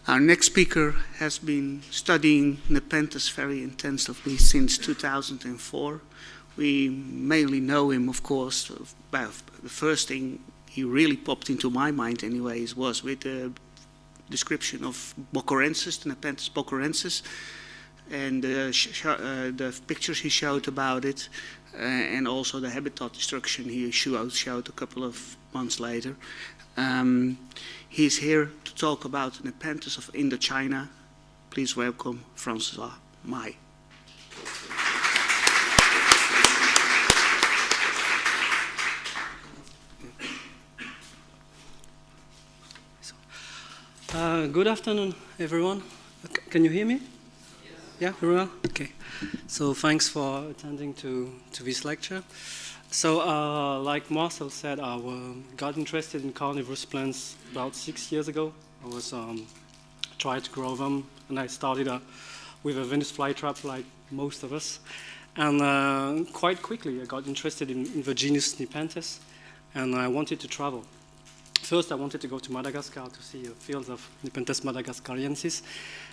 Our next speaker has been studying Nepenthes very intensively since 2004. We mainly know him, of course, well, the first thing he really popped into my mind anyways was with the description of Bocorensis, the Nepenthes Bocorensis, and the pictures he showed about it, and also the habitat destruction he showed a couple of months later. He's here to talk about the Nepenthes of Indochina. Please welcome Francois Mey. Good afternoon, everyone. Can you hear me? Yes. Yeah, very well? Okay. So thanks for attending to this lecture. So like Marcel said, I got interested in carnivorous plants about 6 years ago. I was tried to grow them, and I started with a Venus flytrap like most of us. And quite quickly I got interested in the genus Nepenthes, and I wanted to travel. First, I wanted to go to Madagascar to see the fields of Nepenthes madagascariensis.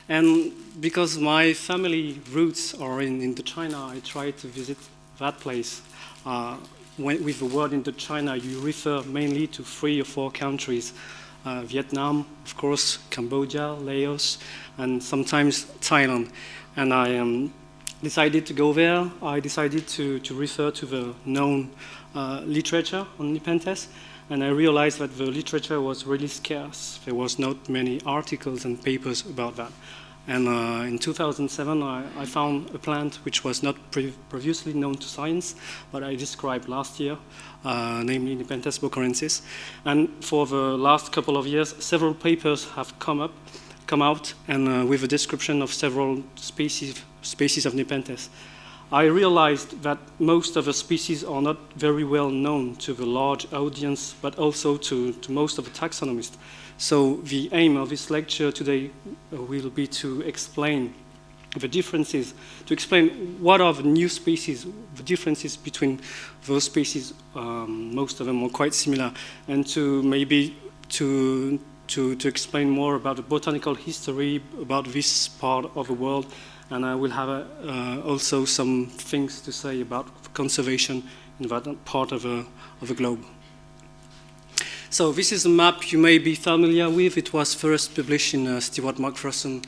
And because my family roots are in Indochina, I tried to visit that place. With the word Indochina, you refer mainly to 3 or 4 countries. Vietnam, of course, Cambodia, Laos, and sometimes Thailand. And I decided to go there. I decided to refer to the known literature on Nepenthes. And I realized that the literature was really scarce. There was not many articles and papers about that. And in 2007, I found a plant which was not previously known to science, but I described last year, namely Nepenthes bocorensis. And for the last couple of years, several papers have come out, and with a description of several species of Nepenthes. I realized that most of the species are not very well known to the large audience, but also to most of the taxonomists. So the aim of this lecture today will be to explain the differences, to explain what are the new species, the differences between those species, most of them are quite similar, and to maybe to explain more about the botanical history about this part of the world. And I will have also some things to say about conservation in that part of the globe. So this is a map you may be familiar with. It was first published in Stewart McPherson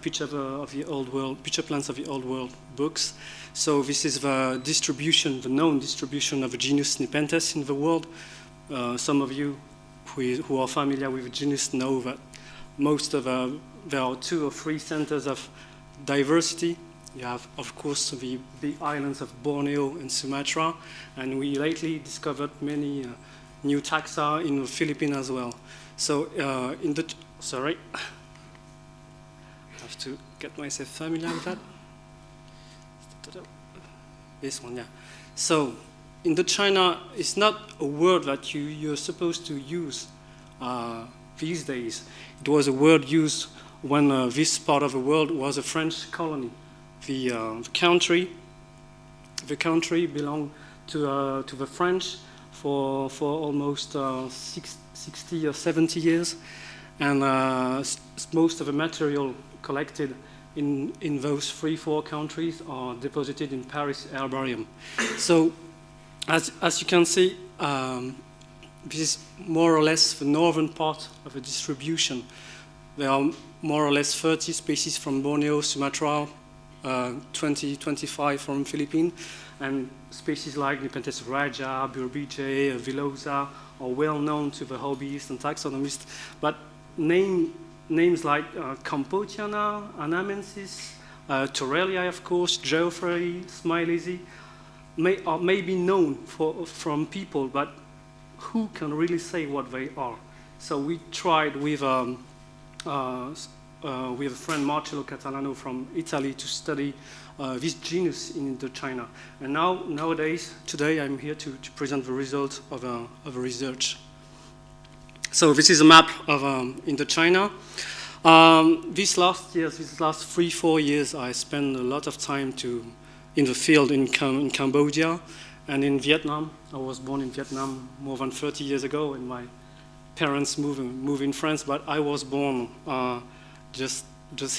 Picture Plants of the Old World books. So this is the distribution, the known distribution of the genus Nepenthes in the world. Some of you who are familiar with the genus know that there are 2 or 3 centers of diversity. You have, of course, the big islands of Borneo and Sumatra, and we lately discovered many new taxa in the Philippines as well. So sorry, I have to get myself familiar with that. This one, yeah. So Indochina is not a word that you're supposed to use these days. It was a word used when this part of the world was a French colony. The country belonged to the French for almost 60 or 70 years, and most of the material collected in those 3-4 countries are deposited in Paris herbarium. So, as you can see, this is more or less the northern part of the distribution. There are more or less 30 species from Borneo, Sumatra, 25 from Philippines, and species like Nepenthes raja, Burbice, Villosa are well known to the hobbyists and taxonomists, but names like Cambotiana, Anamensis, Torellia, of course, Geoffrey, Smileyzy, may be known from people, but who can really say what they are? So we tried with a friend Marcello Catalano from Italy to study this genus in Indochina. And today I'm here to present the result of a research. So this is a map of Indochina. These last 3-4 years, I spent a lot of time in the field in Cambodia and in Vietnam. I was born in Vietnam more than 30 years ago, and my parents moved in France, but I was born just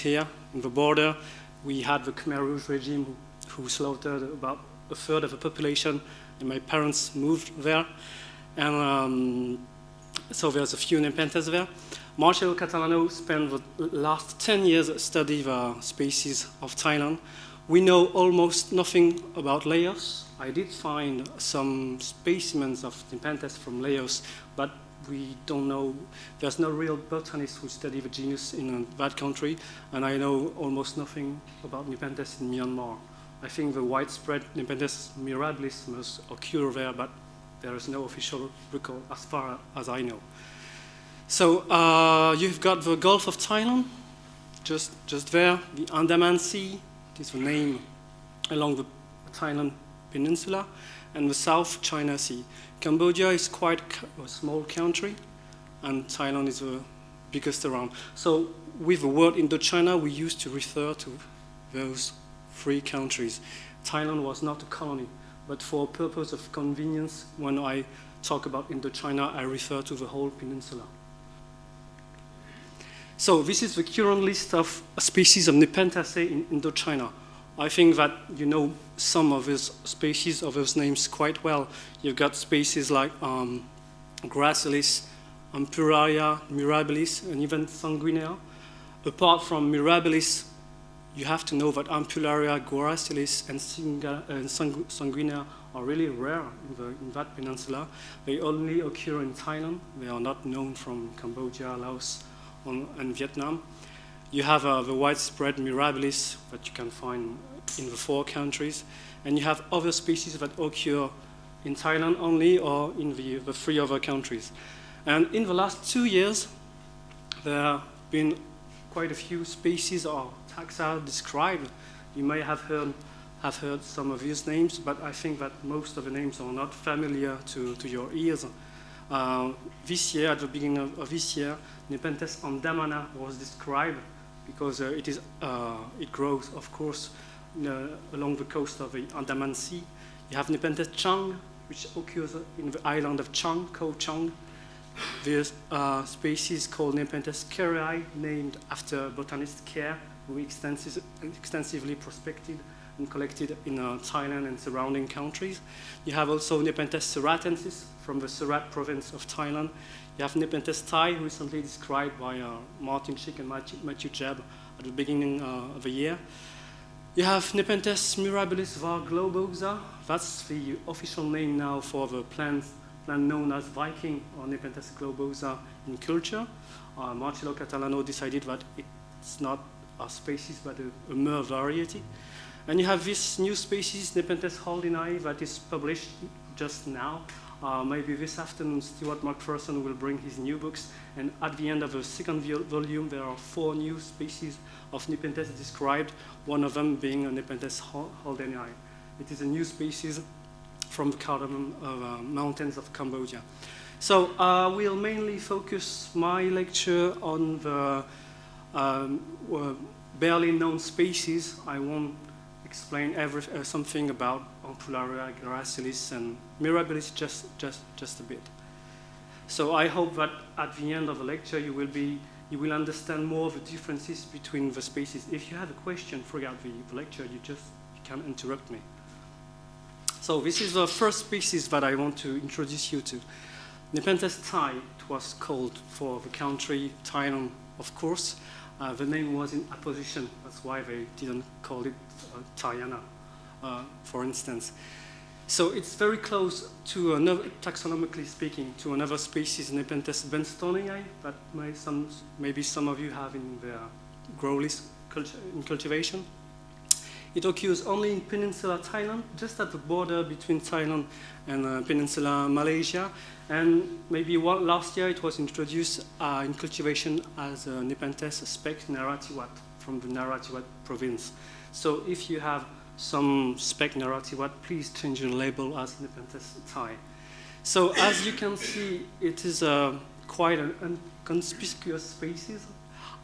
here in the border. We had the Khmer Rouge regime who slaughtered about a third of the population, and my parents moved there. And so there's a few Nepenthes there. Marcelo Catalano spent the last 10 years studying the species of Thailand. We know almost nothing about Laos. I did find some specimens of Nepenthes from Laos, but we don't know. There's no real botanist who study the genus in that country, and I know almost nothing about Nepenthes in Myanmar. I think the widespread Nepenthes mirabilis must occur there, but there is no official record as far as I know. So you've got the Gulf of Thailand, just there, the Andaman Sea, it is the name along the Thailand peninsula, and the South China Sea. Cambodia is quite a small country, and Thailand is the biggest around. So with the word Indochina, we used to refer to those three countries. Thailand was not a colony, but for purpose of convenience, when I talk about Indochina, I refer to the whole peninsula. So this is the current list of species of Nepenthes in Indochina. I think that you know some of these species of those names quite well. You've got species like Gracilis, Ampuraria, Mirabilis, and even Sanguinea. Apart from Mirabilis, you have to know that Ampularia, Gracilis, and Sanguinea are really rare in that peninsula. They only occur in Thailand. They are not known from Cambodia, Laos, and Vietnam. You have the widespread Mirabilis that you can find in the four countries, and you have other species that occur in Thailand only or in the three other countries. And in the last 2 years, there have been quite a few species or taxa described. You may have heard some of these names, but I think that most of the names are not familiar to your ears. This year, at the beginning of this year, Nepenthes andamana was described because it grows, of course, along the coast of the Andaman Sea. You have Nepenthes chang, which occurs in the island of Chang, Ko Chang. There's a species called Nepenthes kerrii, named after botanist Kerr, who extensively prospected and collected in Thailand and surrounding countries. You have also Nepenthes serratensis from the Surat province of Thailand. You have Nepenthes Thai, recently described by Martin Schick and Matthew Jebb at the beginning of the year. You have Nepenthes mirabilis var globosa. That's the official name now for the plant known as Viking or Nepenthes globosa in culture. Marcelo Catalano decided that it's not a species but a mere variety. And you have this new species, Nepenthes holdeni, that is published just now. Maybe this afternoon, Stuart McPherson will bring his new books. And at the end of the second volume, there are 4 new species of Nepenthes described, one of them being a Nepenthes holdeni. It is a new species from the cardamom mountains of Cambodia. So we'll mainly focus my lecture on the barely known species. I won't explain something about Ampularia, Gracilis, and Mirabilis just a bit. So I hope that at the end of the lecture you will understand more of the differences between the species. If you have a question throughout the lecture, you can interrupt me. So this is the first species that I want to introduce you to. Nepenthes Thai, it was called for the country Thailand, of course. The name was in apposition, that's why they didn't call it Thaiana, for instance. So it's very close to another, taxonomically speaking, to another species, Nepenthes benstonii, that maybe some of you have in their grow list in cultivation. It occurs only in Peninsula Thailand, just at the border between Thailand and Peninsula Malaysia. And maybe last year it was introduced in cultivation as a Nepenthes spec narratiwat from the Narathiwat province. So if you have some spec narratiwat, please change your label as Nepenthes Thai. So as you can see, it is quite an inconspicuous species.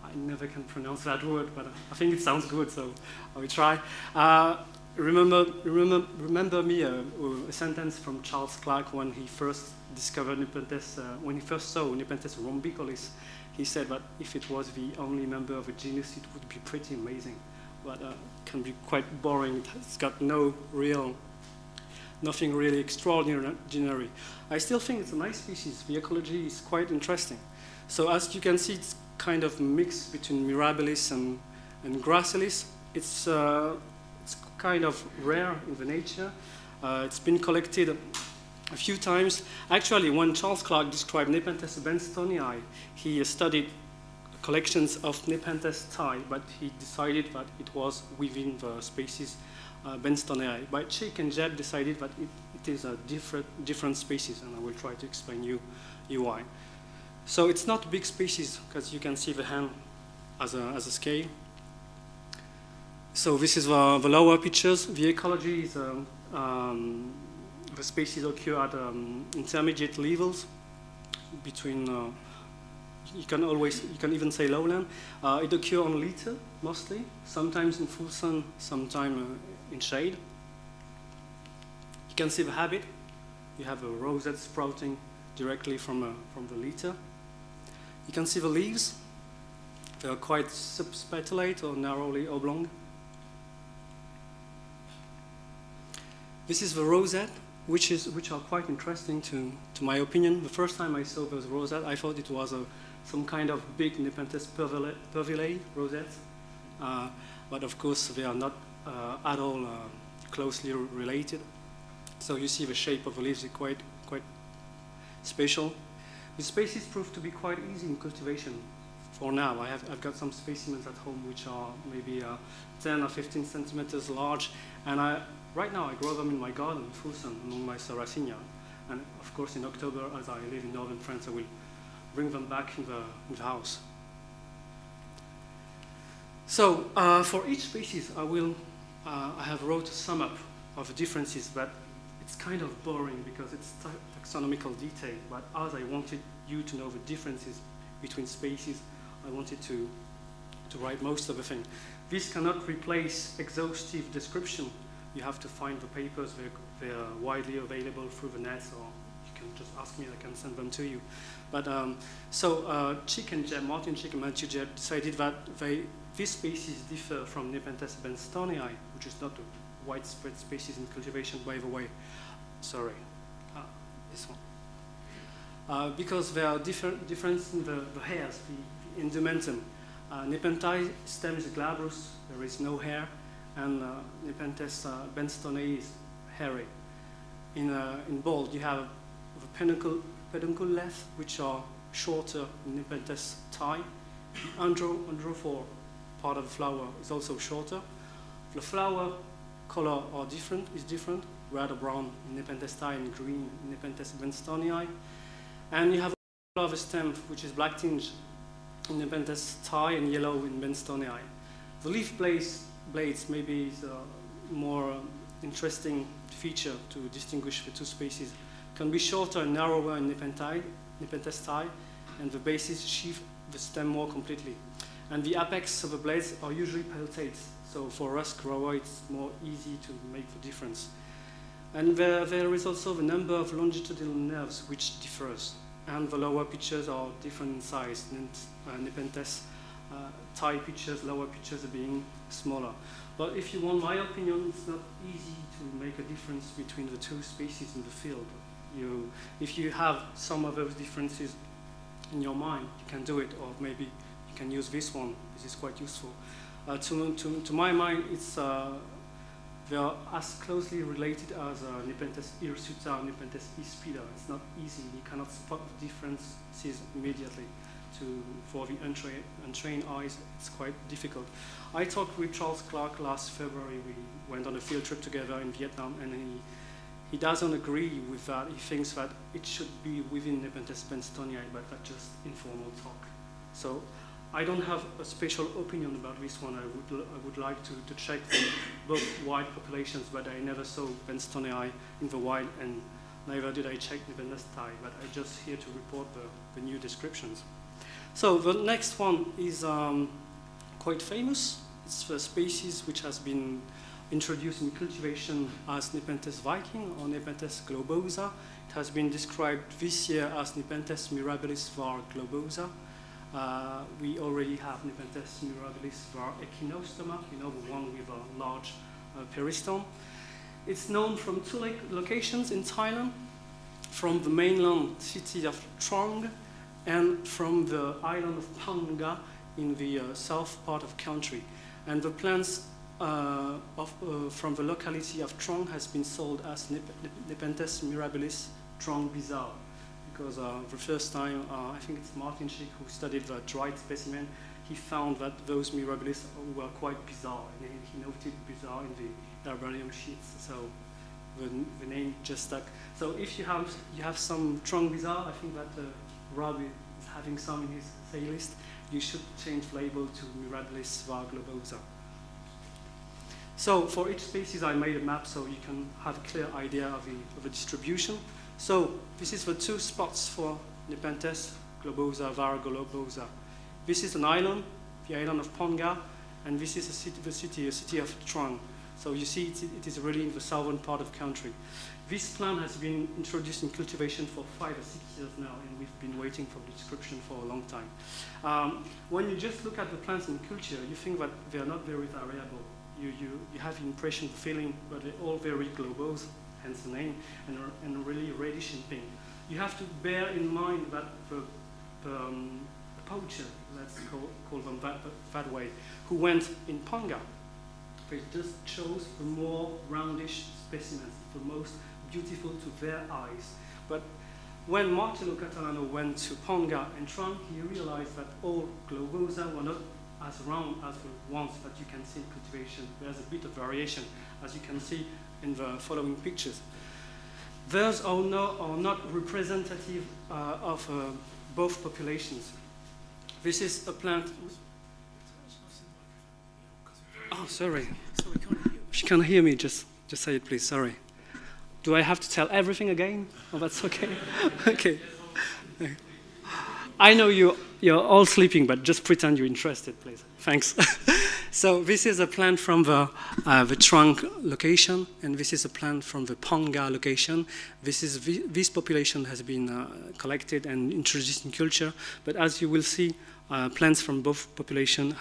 I never can pronounce that word, but I think it sounds good, so I will try. remember me a sentence from Charles Clark when he first discovered Nepenthes, when he first saw Nepenthes rhombicollis. He said that if it was the only member of a genus, it would be pretty amazing, but can be quite boring. It's got nothing really extraordinary. I still think it's a nice species. The ecology is quite interesting. So as you can see, it's kind of a mix between Mirabilis and Gracilis. It's kind of rare in the nature. It's been collected a few times. Actually, when Charles Clark described Nepenthes benstonii, he studied collections of Nepenthes thai, but he decided that it was within the species benstonii. But Chick and Jeb decided that it is a different species, and I will try to explain you why. So it's not a big species, because you can see the hand as a scale. So this is the lower pictures. The ecology is the species occur at intermediate levels between. You can even say lowland. It occurs on litter mostly, sometimes in full sun, sometimes in shade. You can see the habit. You have a rosette sprouting directly from the litter. You can see the leaves. They are quite subspatulate or narrowly oblong. This is the rosette, which are quite interesting to my opinion. The first time I saw those rosette, I thought it was some kind of big Nepenthes purvillei rosettes, but of course they are not at all closely related. So you see the shape of the leaves is quite special. The species proved to be quite easy in cultivation. For now, I've got some specimens at home which are maybe 10 or 15 centimeters large, and right now I grow them in my garden in full sun among my Sarracenia. And of course in October, as I live in northern France, I will bring them back in the house. So for each species, I have wrote a sum up of the differences, but it's kind of boring because it's taxonomical detail. But as I wanted you to know the differences between species, I wanted to write most of the thing. This cannot replace exhaustive description. You have to find the papers. They're widely available through the net, or you can just ask me, I can send them to you. But Chick and Jeb, Martin Chick and Matthew Jeb, decided that these species differ from Nepenthes benstonii, which is not a widespread species in cultivation, by the way. Sorry, this one. Because there are difference in the hairs, the indumentum. Nepenthes stem is glabrous, there is no hair, and Nepenthes benstonii is hairy. In bold, you have the peduncle length, which are shorter in Nepenthes thai. Androphore part of the flower is also shorter. The flower color is different, rather brown in Nepenthes thai and green in Nepenthes benstonii. And you have a stem, which is black tinge in Nepenthes thai and yellow in benstonii. The leaf blades maybe is a more interesting feature to distinguish the two species. Can be shorter and narrower in Nepenthes thai, and the bases sheath the stem more completely. And the apex of the blades are usually peltate, so for us grower it's more easy to make the difference. And there is also the number of longitudinal nerves which differs, and the lower pitches are different in size. Nepenthes thai pitches, lower pitches are being smaller. But if you want my opinion, it's not easy to make a difference between the two species in the field. If you have some of those differences in your mind, you can do it, or maybe you can use this one. This is quite useful. To my mind, they are as closely related as Nepenthes hirsuta and Nepenthes hispida. It's not easy. You cannot spot the differences immediately. For the untrained eyes, it's quite difficult. I talked with Charles Clark last February. We went on a field trip together in Vietnam, and he doesn't agree with that. He thinks that it should be within Nepenthes benstonii, but that's just informal talk. So I don't have a special opinion about this one. I would like to check both wild populations, but I never saw benstonii in the wild, and neither did I check Nepenthes thai, but I'm just here to report the new descriptions. So the next one is quite famous. It's a species which has been introduced in cultivation as Nepenthes viking or Nepenthes globosa. It has been described this year as Nepenthes mirabilis var globosa. We already have Nepenthes mirabilis var echinostoma, the one with a large peristome. It's known from two locations in Thailand, from the mainland city of Trong and from the island of Panga in the south part of country. And the plants from the locality of Trong has been sold as Nepenthes mirabilis Trong bizarre, because the first time, I think it's Martin Schick who studied the dried specimen, he found that those mirabilis were quite bizarre, and he noted bizarre in the herbarium sheets, so the name just stuck. So if you have some Trong bizarre, I think that Rob is having some in his sale list, you should change label to mirabilis var globosa. So for each species, I made a map so you can have a clear idea of the distribution. So this is the two spots for Nepenthes globosa var globosa. This is an island, the island of Ponga, and this is a city of Trang. So you see it is really in the southern part of the country. This plant has been introduced in cultivation for 5 or 6 years now, and we've been waiting for the description for a long time. When you just look at the plants in culture, you think that they are not very variable. You have the impression, feeling that they're all very globose, hence the name, and really reddish in pink. You have to bear in mind that the poacher, let's call them that way, who went in Ponga, they just chose the more roundish specimens, the most beautiful to their eyes. But when Marcello Catalano went to Ponga and Trang, he realized that all globosa were not as round as the ones that you can see in cultivation. There's a bit of variation, as you can see in the following pictures. Those are not representative of both populations. This is a plant. Oh, sorry. If you can't hear me, just say it, please. Sorry. Do I have to tell everything again? Oh, that's okay. Okay. I know you're all sleeping, but just pretend you're interested, please. Thanks. So this is a plant from the trunk location, and this is a plant from the Ponga location. This population has been collected and introduced in culture, but as you will see, plants from both populations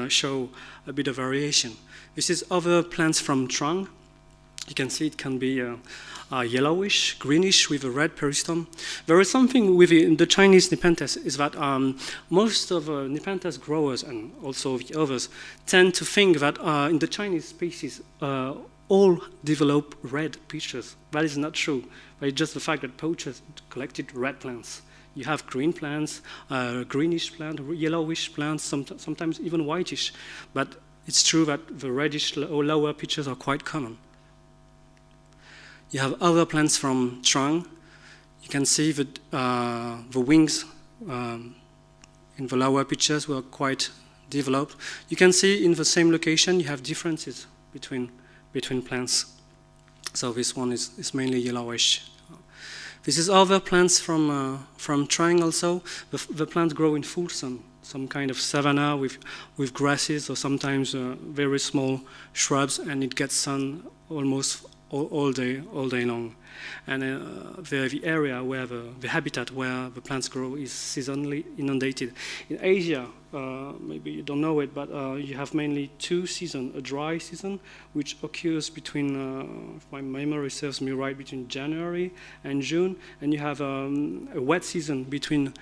show a bit of variation. This is other plants from trunk. You can see it can be yellowish, greenish with a red peristome. There is something with the Chinese Nepenthes is that most of Nepenthes growers and also the others tend to think that in the Chinese species all develop red peaches. That is not true. It's just the fact that poachers collected red plants. You have green plants, greenish plant, yellowish plants, sometimes even whitish. But it's true that the reddish or lower peaches are quite common. You have other plants from Trang. You can see that the wings in the lower pictures were quite developed. You can see in the same location you have differences between plants. So this one is mainly yellowish. This is other plants from Trang also. The plants grow in full sun, some kind of savanna with grasses or sometimes very small shrubs, and it gets sun almost all day long. And the area where the habitat where the plants grow is seasonally inundated. In Asia, maybe you don't know it, but you have mainly 2 seasons: a dry season, which occurs between, if my memory serves me right, between January and June, and you have a wet season between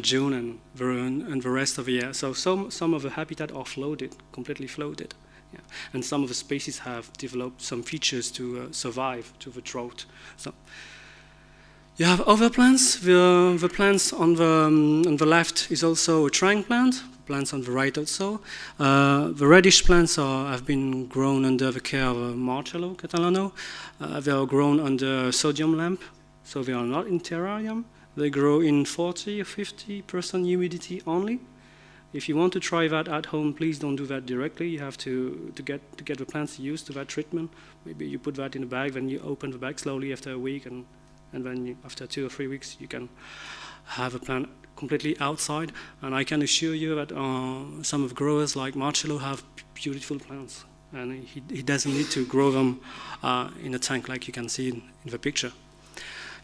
June and the rest of the year. So some of the habitat are flooded, completely flooded. Yeah. And some of the species have developed some features to survive to the drought. So you have other plants. The plants on the left is also a Trang plant. Plants on the right also. The reddish plants have been grown under the care of Marcello Catalano. They are grown under sodium lamp, so they are not in terrarium. They grow in 40 or 50% humidity only. If you want to try that at home, please don't do that directly. You have to get the plants used to that treatment. Maybe you put that in a bag, then you open the bag slowly after a week, and then after 2 or 3 weeks, you can have a plant completely outside. And I can assure you that some of the growers like Marcello have beautiful plants. and he doesn't need to grow them in a tank like you can see in the picture.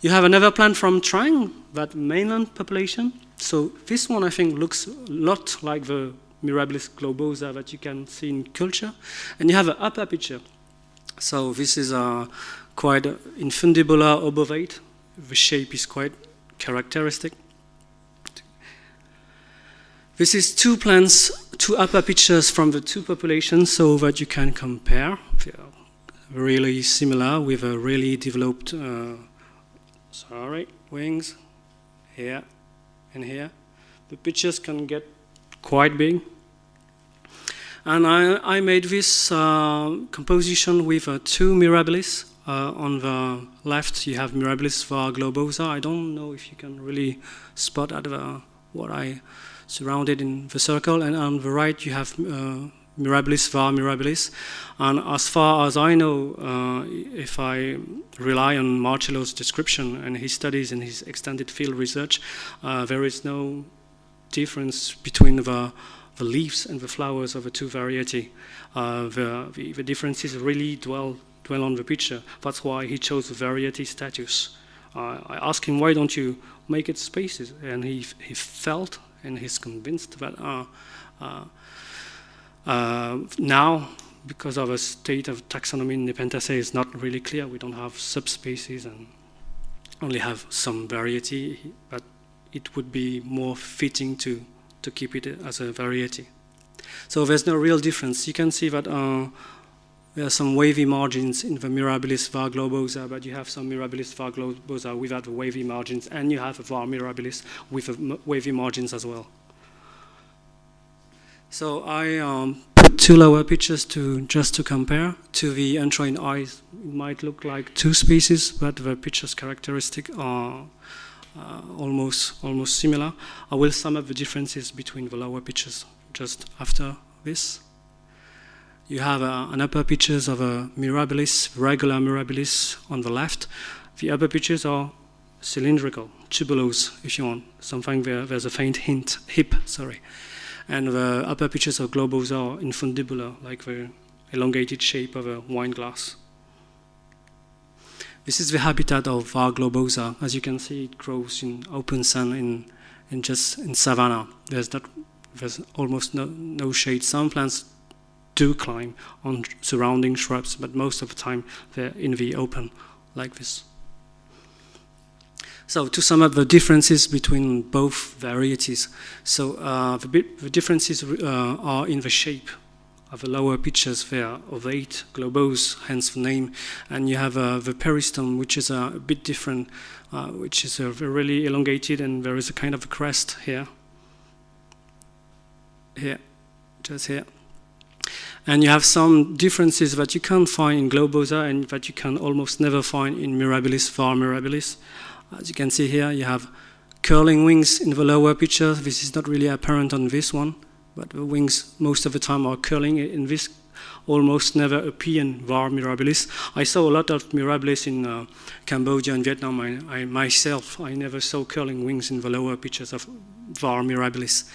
You have another plant from Trang, that mainland population. So this one, I think, looks a lot like the Mirabilis globosa that you can see in culture. And you have an upper picture. So this is quite infundibular obovate. The shape is quite characteristic. This is two plants, two upper pictures from the two populations so that you can compare. They are really similar with a really developed wings here and here. The pictures can get quite big. And I made this composition with two Mirabilis. On the left, you have Mirabilis var globosa. I don't know if you can really spot at what I surrounded in the circle. And on the right, you have Mirabilis var mirabilis. And as far as I know, if I rely on Marcello's description and his studies and his extended field research, there is no difference between the leaves and the flowers of the two variety. The differences really dwell on the picture. That's why he chose the variety status. I asked him, why don't you make it spaces? And he felt and he's convinced that now, because of a state of taxonomy in Nepenthes is not really clear, we don't have subspecies and only have some variety, but it would be more fitting to keep it as a variety. So there's no real difference. You can see that there are some wavy margins in the Mirabilis var globosa, but you have some Mirabilis var globosa without the wavy margins, and you have a var mirabilis with wavy margins as well. So I put two lower pictures just to compare. To the untrained eyes, it might look like two species, but the pictures characteristic are almost similar. I will sum up the differences between the lower pictures just after this. You have an upper pictures of a Mirabilis, regular Mirabilis on the left. The upper pictures are cylindrical, tubulose, if you want. Something there's a faint hip. And the upper pictures of globosa are infundibular, like the elongated shape of a wine glass. This is the habitat of var globosa. As you can see, it grows in open sun in savanna. There's almost no shade. Some plants do climb on surrounding shrubs, but most of the time they're in the open, like this. So to sum up the differences between both varieties, so the differences are in the shape of the lower pictures. They are ovate, globose, hence the name, and you have the peristome, which is a bit different, which is really elongated, and there is a kind of a crest here, just here. And you have some differences that you can't find in globosa and that you can almost never find in Mirabilis var mirabilis. As you can see here, you have curling wings in the lower picture. This is not really apparent on this one, but the wings most of the time are curling. In this, almost never appear in var mirabilis. I saw a lot of mirabilis in Cambodia and Vietnam. I myself never saw curling wings in the lower pictures of var mirabilis.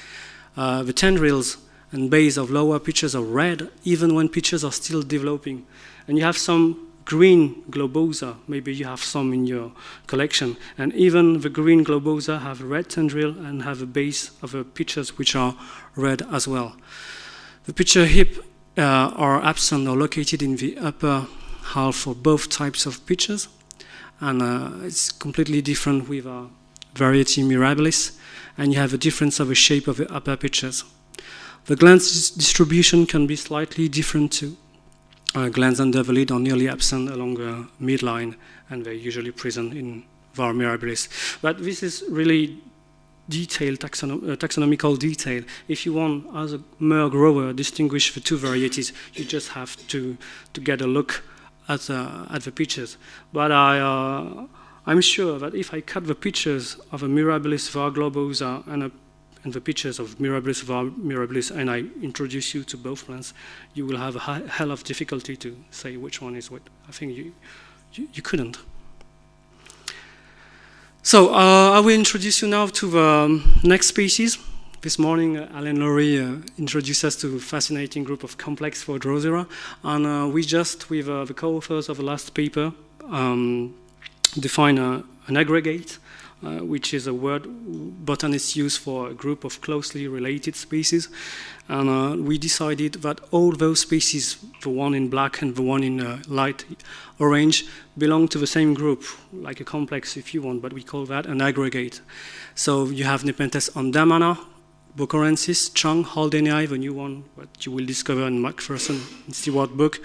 The tendrils and base of lower pictures are red, even when pictures are still developing. And you have some green globosa, maybe you have some in your collection, and even the green globosa have red tendril and have a base of the pictures which are red as well. The picture hip are absent or located in the upper half for both types of pictures, and it's completely different with variety mirabilis, and you have a difference of the shape of the upper pictures. The glands distribution can be slightly different too. Glands under the lid are nearly absent along the midline, and they're usually present in var mirabilis. But this is really detailed, taxonomical detail. If you want, as a mere grower, distinguish the two varieties, you just have to get a look at the pictures. But I'm sure that if I cut the pictures of a Mirabilis var globosa and the pictures of Mirabilis var mirabilis, and I introduce you to both plants, you will have a hell of difficulty to say which one is what. I think you couldn't. So I will introduce you now to the next species. this morning, Alan Laurie introduced us to a fascinating group of complex for Drosera, and we just, with the co-authors of the last paper, define an aggregate, which is a word botanists use for a group of closely related species. And we decided that all those species, the one in black and the one in light orange, belong to the same group, like a complex if you want, but we call that an aggregate. So you have Nepenthes andamana, bocorensis, Chung, Haldenii, the new one, what you will discover in Macpherson Stewart book.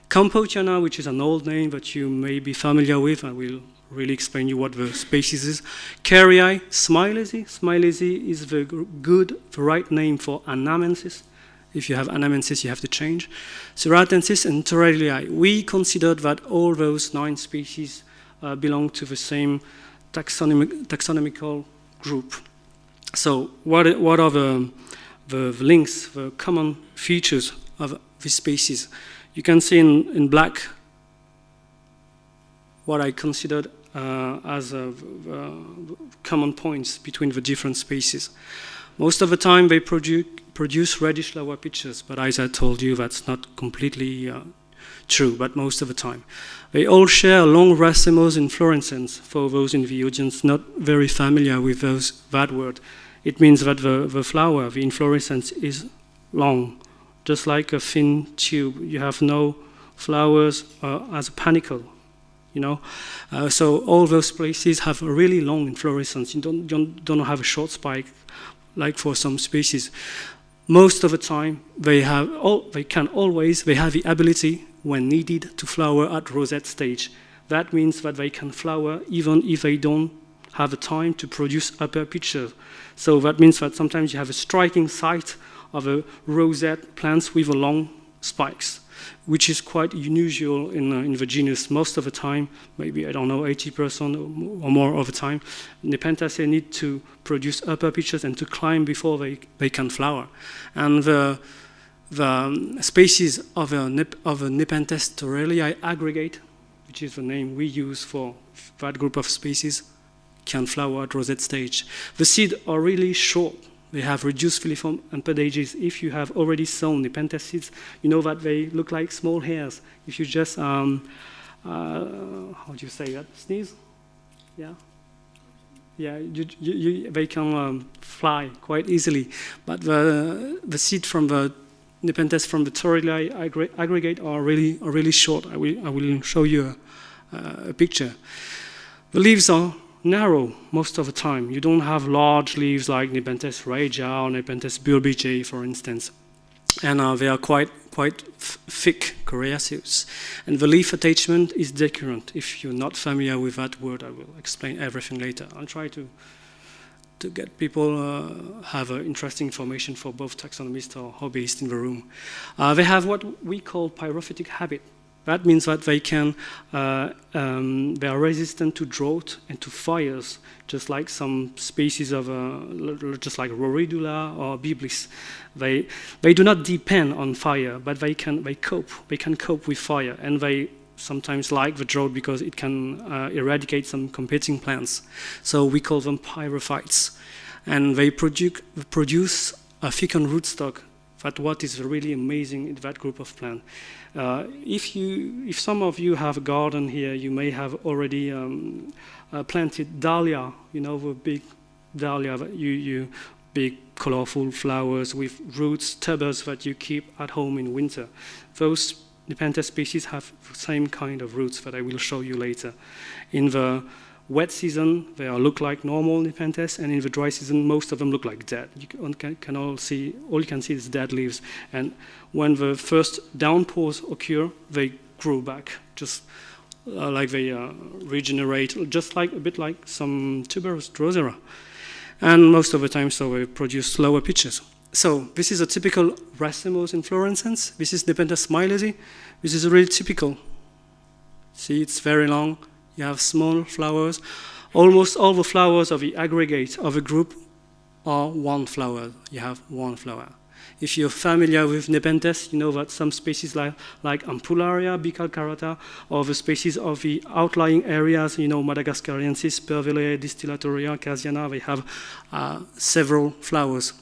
Campotiana, which is an old name that you may be familiar with, I will really explain you what the species is. Carii, Smilesy. Smilesy is the right name for Anamensis. If you have Anamensis, you have to change. Ceratensis and Torellii. We considered that all those 9 species belong to the same taxonomical group. So what are the links, the common features of these species? You can see in black what I considered as common points between the different species. Most of the time they produce reddish flower pictures, but as I told you, that's not completely true, but most of the time. They all share a long racemose inflorescence. For those in the audience not very familiar with that word, it means that the flower, the inflorescence, is long, just like a thin tube. You have no flowers as a panicle. You know, so all those places have a really long inflorescence. You don't have a short spike like for some species. Most of the time, they have the ability, when needed, to flower at rosette stage. That means that they can flower even if they don't have the time to produce upper pictures. So that means that sometimes you have a striking sight of a rosette plants with a long spikes, which is quite unusual in the genus. Most of the time, maybe, I don't know, 80% or more of the time, Nepenthes need to produce upper pictures and to climb before they can flower. And the species of a Nepenthes Torellii aggregate, which is the name we use for that group of species, can flower at rosette stage. The seeds are really short. They have reduced filiform and pedages. If you have already sown Nepenthes seeds, you know that they look like small hairs. If you just, how do you say that? Sneeze? Yeah? Yeah, they can fly quite easily. But the seed from the Nepenthes from the Torellii aggregate are really short. I will show you a picture. The leaves are narrow most of the time. You don't have large leaves like Nepenthes regia or Nepenthes bulbicae, for instance. And they are quite thick, coriaceous. And the leaf attachment is decurrent. If you're not familiar with that word, I will explain everything later. I'll try to get people have interesting information for both taxonomists or hobbyists in the room. They have what we call pyrophytic habit. That means that they are resistant to drought and to fires, just like some species of, just like Roridula or Biblis. They do not depend on fire, but they can cope with fire, and they sometimes like the drought because it can eradicate some competing plants. So we call them pyrophytes, and they produce a thickened rootstock. That's what is really amazing in that group of plants. If some of you have a garden here, you may have already planted dahlia. You know, the big dahlia, big colorful flowers with roots, tubers that you keep at home in winter. Those Nepenthes species have the same kind of roots that I will show you later. In the wet season, they look like normal Nepenthes, and in the dry season, most of them look like dead. All you can see is dead leaves. And when the first downpours occur, they grow back, just like they regenerate, just like a bit like some tuberous Drosera. And most of the time, so they produce slower pitches. So this is a typical racemose inflorescence. This is Nepenthes smilesy. This is really typical. See, it's very long. You have small flowers. Almost all the flowers of the aggregate of a group are one flower. You have one flower. If you're familiar with Nepenthes, you know that some species like Ampullaria, Bicalcarata, or the species of the outlying areas, you know, Madagascariensis, Pervelae, Distillatoria, Casiana, they have several flowers.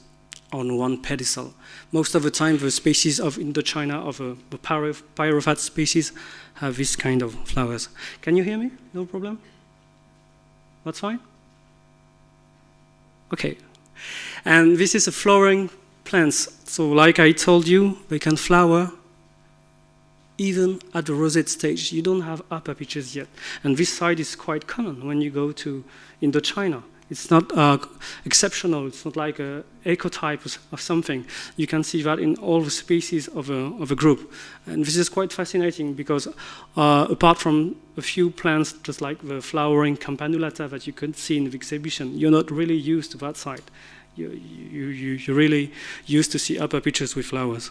on one pedicel. Most of the time, the species of Indochina, of the pyrophyte species, have this kind of flowers. Can you hear me? No problem? That's fine? Okay. And this is a flowering plants. So like I told you, they can flower even at the rosette stage. You don't have upper pitches yet. And this side is quite common when you go to Indochina. It's not exceptional. It's not like an ecotype of something. You can see that in all the species of a group. And this is quite fascinating because apart from a few plants, just like the flowering campanulata that you can see in the exhibition, you're not really used to that side. You're really used to see upper pitches with flowers.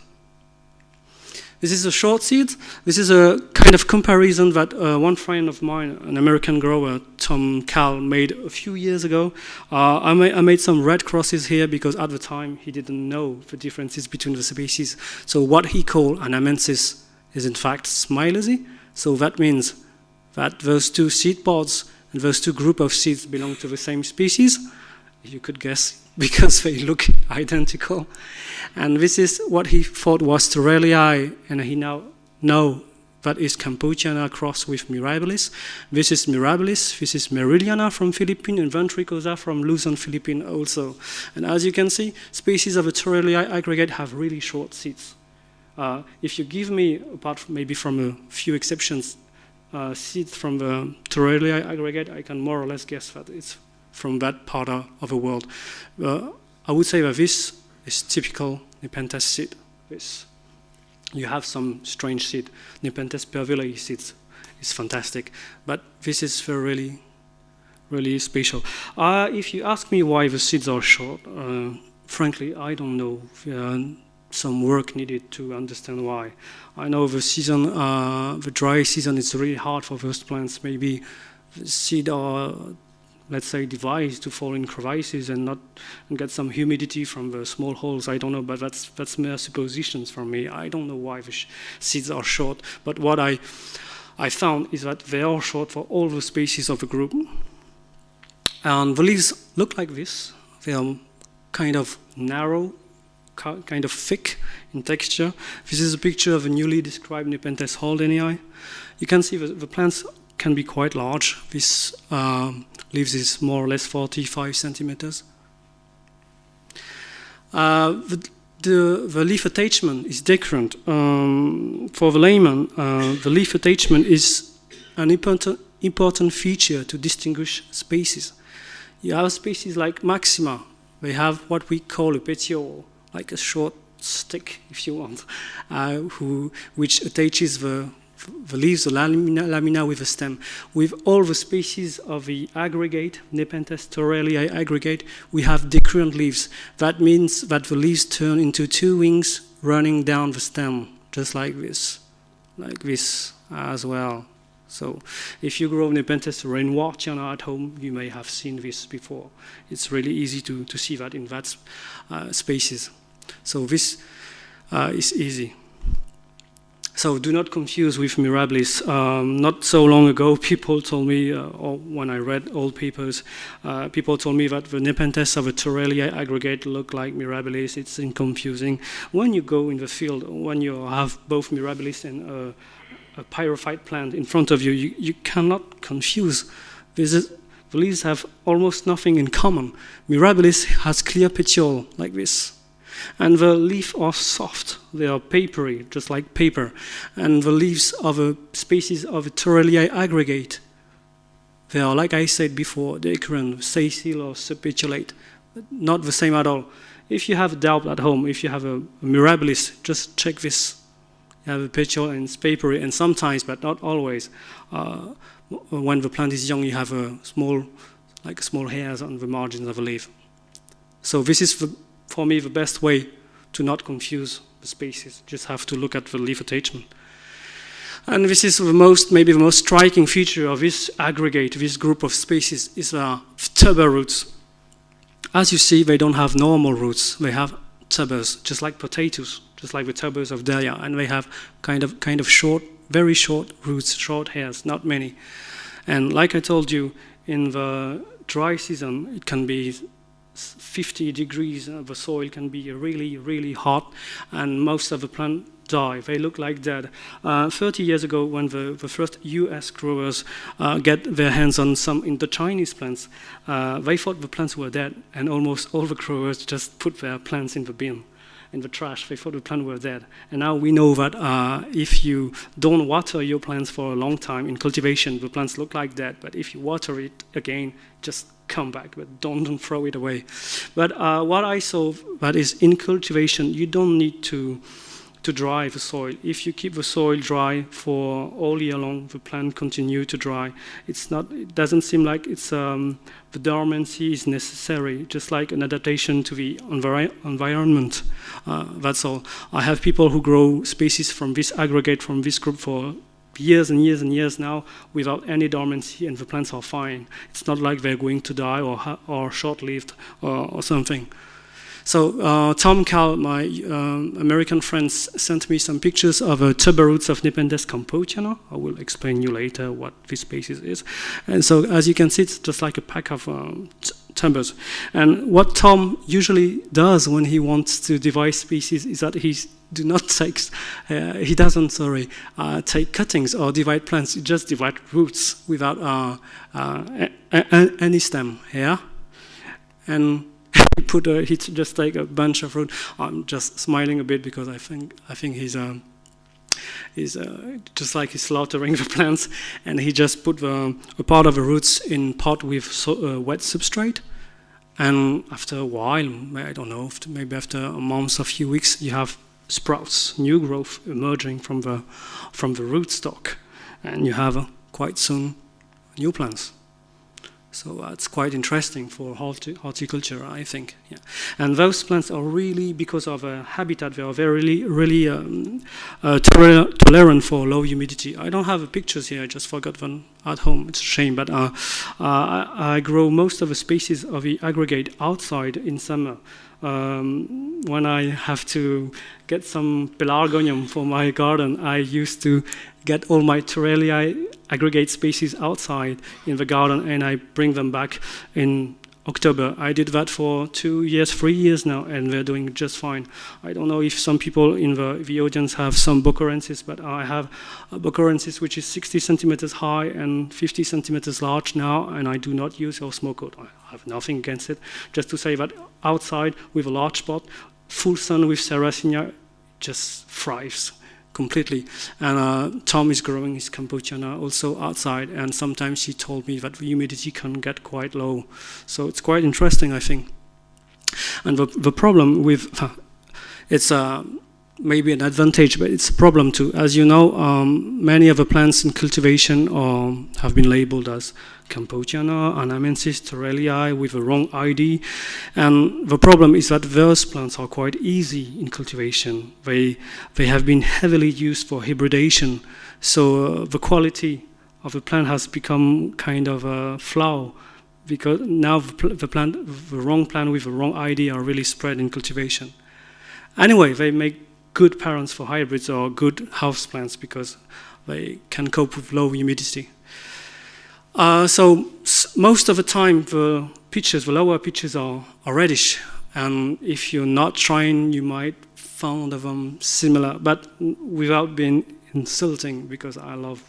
This is a short seed. This is a kind of comparison that one friend of mine, an American grower, Tom Cal, made a few years ago. I made some red crosses here because at the time he didn't know the differences between the species. So what he called an amensis is in fact smilesy. So that means that those two seed pods and those two group of seeds belong to the same species. You could guess, because they look identical. And this is what he thought was Torellii, and he now know that is Cambogiana crossed with Mirabilis. This is Mirabilis, this is Merilliana from Philippines, and Ventricosa from Luzon, Philippines also. And as you can see, species of the Torellii aggregate have really short seeds. If you give me, apart from maybe from a few exceptions, seeds from the Torellii aggregate, I can more or less guess that it's from that part of the world. I would say that this is typical Nepenthes seed. You have some strange seed. Nepenthes pervillae seeds is fantastic, but this is really, really special. If you ask me why the seeds are short, frankly, I don't know. Some work needed to understand why. I know the season, the dry season, is really hard for those plants. Maybe the seed are, let's say, devised to fall in crevices and get some humidity from the small holes. I don't know, but that's mere suppositions from me. I don't know why the seeds are short, but what I found is that they are short for all the species of the group. And the leaves look like this. They are kind of narrow, kind of thick in texture. This is a picture of a newly described Nepenthes holdenii. You can see the plants can be quite large. This leaves is more or less 45 centimeters. The leaf attachment is different. For the layman, the leaf attachment is an important feature to distinguish species. You have species like Maxima. They have what we call a petiole, like a short stick, if you want, which attaches the leaves, the lamina with the stem. With all the species of the aggregate, Nepenthes Torellii aggregate, we have decurrent leaves. That means that the leaves turn into two wings running down the stem, just like this as well. So if you grow Nepenthes rainwartiana at home, you may have seen this before. It's really easy to see that in that species. So this is easy. So do not confuse with Mirabilis. Not so long ago, people told me, or when I read old papers, people told me that the Nepenthes of a Torellii aggregate look like Mirabilis. It's confusing. When you go in the field, when you have both Mirabilis and a pyrophyte plant in front of you, you cannot confuse. The leaves have almost nothing in common. Mirabilis has clear petiole like this. And the leaves are soft, they are papery, just like paper. And the leaves of a species of a Torellii aggregate, they are, like I said before, decurrent, sessile or subpetiolate, not the same at all. If you have a doubt at home, if you have a Mirabilis, just check this. You have a petiole and it's papery, and sometimes, but not always, when the plant is young, you have a small hairs on the margins of the leaf. So this is for me, the best way to not confuse the species. Just have to look at the leaf attachment. And this is maybe the most striking feature of this aggregate, this group of species, is tuber roots. As you see, they don't have normal roots. They have tubers, just like potatoes, just like the tubers of dahlia, and they have kind of short, very short roots, short hairs, not many. And like I told you, in the dry season, it can be 50 degrees, the soil can be really, really hot, and most of the plants die. They look like dead. 30 years ago, when the first US growers get their hands on some Indochina plants, they thought the plants were dead, and almost all the growers just put their plants in the bin, in the trash. They thought the plants were dead. And now we know that if you don't water your plants for a long time in cultivation, the plants look like that. But if you water it again, just come back, but don't throw it away. But what I saw that is in cultivation, you don't need to dry the soil. If you keep the soil dry for all year long, the plant continue to dry. It doesn't seem like it's the dormancy is necessary, just like an adaptation to the environment. That's all. I have people who grow species from this aggregate, from this group for years and years and years now without any dormancy, and the plants are fine. It's not like they're going to die or short-lived or something. So Tom Cal, my American friends, sent me some pictures of tuber roots of Nepenthes cambogiana. I will explain you later what this species is. And so as you can see, it's just like a pack of tubers. And what Tom usually does when he wants to divide species is that he doesn't take cuttings or divide plants. He just divide roots without any stem here. And he just take a bunch of roots. I'm just smiling a bit because I think he's just like he's slaughtering the plants, and he just put a part of the roots in pot with wet substrate, and after a while, I don't know, maybe after a month, a few weeks, you have sprouts, new growth emerging from the rootstock, and you have quite soon new plants. So that's quite interesting for horticulture, I think. Yeah. And those plants are really, because of a habitat, they are very, really tolerant for low humidity. I don't have pictures here, I just forgot them at home. It's a shame, but I grow most of the species of the aggregate outside in summer. When I have to get some pelargonium for my garden, I used to get all my Torellia aggregate species outside in the garden, and I bring them back in October. I did that for 2 years, 3 years now, and they're doing just fine. I don't know if some people in the audience have some Bocorensis, but I have a Bocorensis which is 60 centimeters high and 50 centimeters large now, and I do not use Osmocote. I have nothing against it. Just to say that outside with a large pot, full sun with Sarracenia, just thrives completely. And Tom is growing his Cambogiana also outside, and sometimes he told me that the humidity can get quite low. So it's quite interesting, I think. And the problem with, it's maybe an advantage, but it's a problem too. As you know, many of the plants in cultivation have been labeled as Cambogiana, Anamensis, Torellia with the wrong ID. And the problem is that those plants are quite easy in cultivation. They have been heavily used for hybridation. So the quality of the plant has become kind of a flaw, because now the wrong plant with the wrong ID are really spread in cultivation. Anyway, they make good parents for hybrids or good house plants because they can cope with low humidity. So most of the time, the lower pitches are reddish, and if you're not trying, you might find them similar, but without being insulting, because I love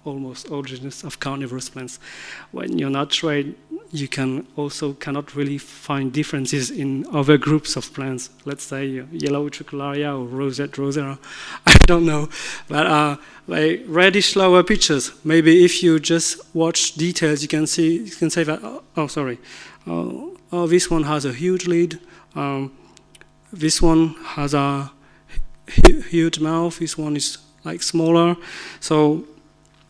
almost all genus of carnivorous plants. When you're not trained, you cannot really find differences in other groups of plants. Let's say yellow Utricularia or rosette rosera. I don't know, but like reddish lower pitches. Maybe if you just watch details, you can say that. This one has a huge lid. This one has a huge mouth. This one is like smaller. So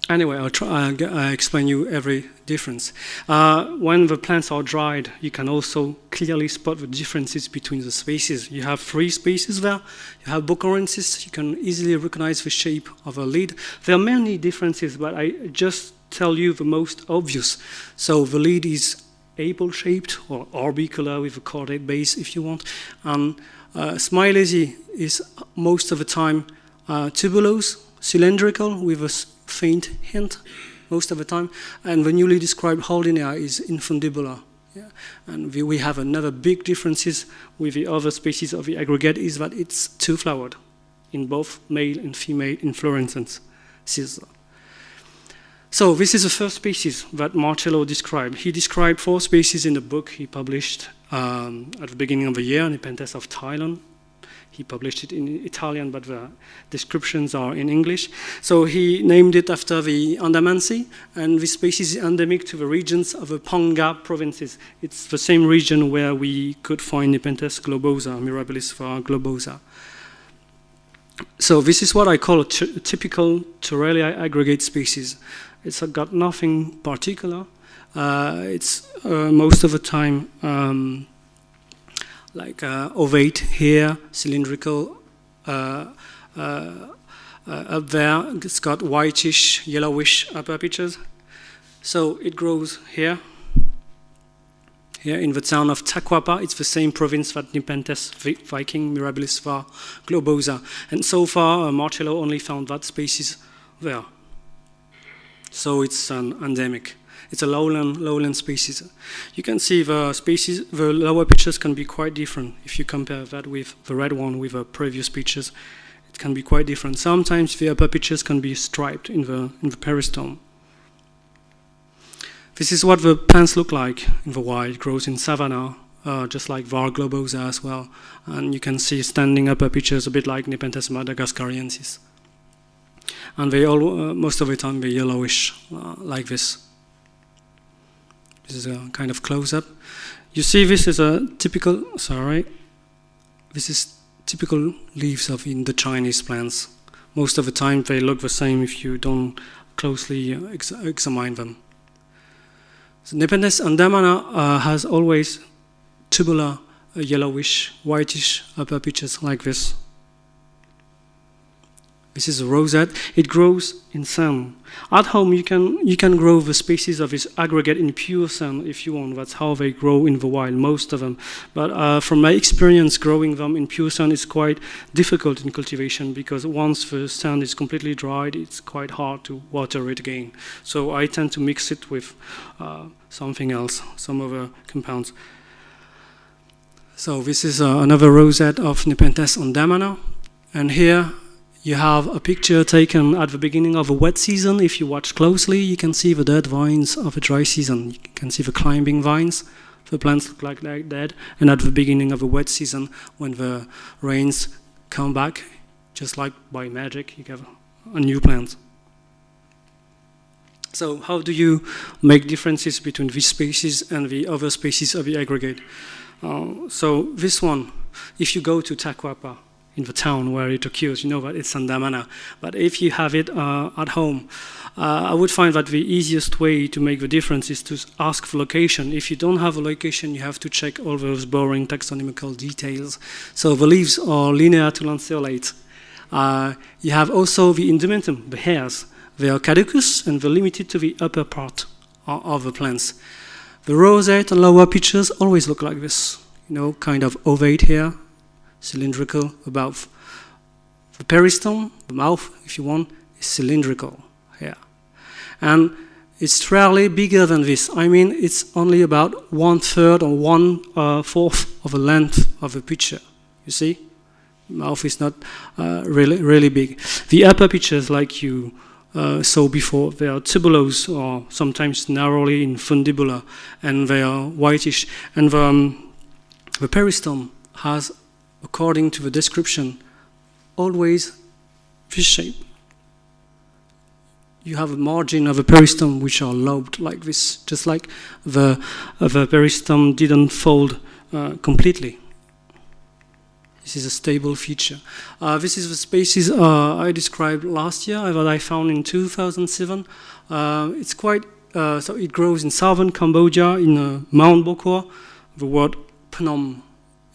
anyway, I'll explain you every difference. When the plants are dried, you can also clearly spot the differences between the species. You have 3 species there. You have Bocorensis. You can easily recognize the shape of a lid. There are many differences, but I just tell you the most obvious. So the lid is apple-shaped or orbicular with a cordate base, if you want. And Smilesi is most of the time tubulose, cylindrical with a faint hint most of the time, and the newly described Holdinea is infundibular. Yeah. And we have another big differences with the other species of the aggregate is that it's two-flowered in both male and female inflorescences. So this is the first species that Marcello described. He described 4 species in the book he published at the beginning of the year, Nepenthes of Thailand. He published it in Italian, but the descriptions are in English. So he named it after the Andaman Sea, and this species is endemic to the regions of the Panga provinces. It's the same region where we could find Nepenthes globosa, Mirabilis var globosa. So this is what I call a typical Torrelia aggregate species. It's got nothing particular. It's most of the time like ovate here, cylindrical up there. It's got whitish, yellowish upper pitches. So it grows here. Here in the town of Taquapa, it's the same province that Nepenthes Viking Mirabilis var globosa. And so far, Marcello only found that species there. So it's an endemic. It's a lowland species. You can see the species, the lower pitches can be quite different. If you compare that with the red one with the previous pitches, it can be quite different. Sometimes the upper pitches can be striped in the peristome. This is what the plants look like in the wild. It grows in savanna, just like var globosa as well. And you can see standing upper pitches a bit like Nepenthes madagascariensis. And they all, most of the time, they're yellowish, like this. This is a kind of close-up. You see, this is a typical. This is typical leaves of Indochinese plants. Most of the time, they look the same if you don't closely examine them. So Nepenthes andamana has always tubular, yellowish, whitish upper pitches like this. This is a rosette. It grows in sand. At home, you can grow the species of this aggregate in pure sand if you want. That's how they grow in the wild, most of them. But from my experience, growing them in pure sand is quite difficult in cultivation because once the sand is completely dried, it's quite hard to water it again. So I tend to mix it with something else, some other compounds. So this is another rosette of Nepenthes andamana, and here you have a picture taken at the beginning of a wet season. If you watch closely, you can see the dead vines of a dry season. You can see the climbing vines. The plants look like they're dead. And at the beginning of a wet season, when the rains come back, just like by magic, you get a new plant. So how do you make differences between this species and the other species of the aggregate? So this one, if you go to Taquapa, in the town where it occurs, you know that it's andamana. But if you have it at home, I would find that the easiest way to make the difference is to ask for location. If you don't have a location, you have to check all those boring taxonomical details. So the leaves are linear to lanceolate. You have also the indumentum, the hairs. They are caducous and they're limited to the upper part of the plants. The rosette and lower pitches always look like this, kind of ovate here, cylindrical above. The peristome, the mouth, if you want, is cylindrical here. And it's rarely bigger than this. I mean, it's only about 1/3 or 1/4 of the length of the pitcher. You see? The mouth is not really big. The upper pitchers, like you saw before, they are tubulose or sometimes narrowly infundibular, and they are whitish. And the peristome has, according to the description, always this shape. You have a margin of a peristome which are lobed like this, just like the peristome didn't fold completely. This is a stable feature. This is the species I described last year, that I found in 2007. It's quite, so it grows in southern Cambodia, in Mount Bokor. The word Phnom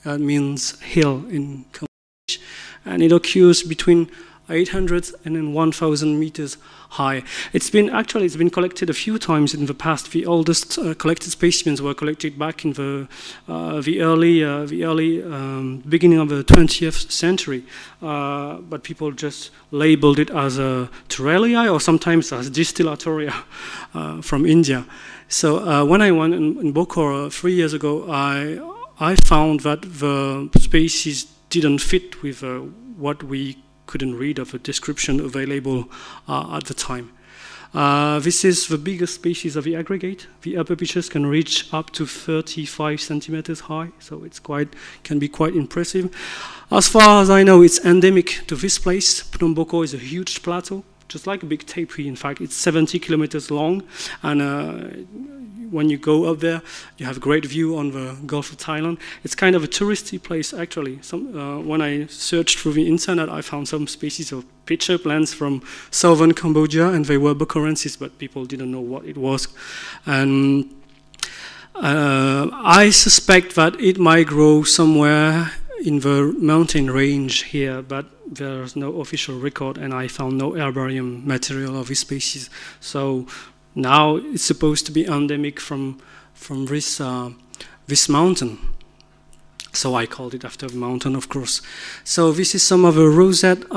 means hill in Khmer, and it occurs between 800 and then 1,000 meters high. It's been collected a few times in the past. The oldest collected specimens were collected back in the early beginning of the 20th century, but people just labeled it as a Torellia or sometimes as Distillatoria from India. So when I went in Bokor 3 years ago, I found that the species didn't fit with what we couldn't read of a description available at the time. This is the biggest species of the aggregate. The upper pitches can reach up to 35 centimeters high, so can be quite impressive. As far as I know, it's endemic to this place. Phnom Bokor is a huge plateau, just like a big tapestry. In fact, it's 70 kilometers long, and when you go up there, you have a great view on the Gulf of Thailand. It's kind of a touristy place, actually. When I searched through the internet, I found some species of pitcher plants from southern Cambodia, and they were bokorensis, but people didn't know what it was. And I suspect that it might grow somewhere in the mountain range here, but there's no official record, and I found no herbarium material of this species. So now it's supposed to be endemic from this mountain. So I called it after the mountain, of course. So this is some of the rosette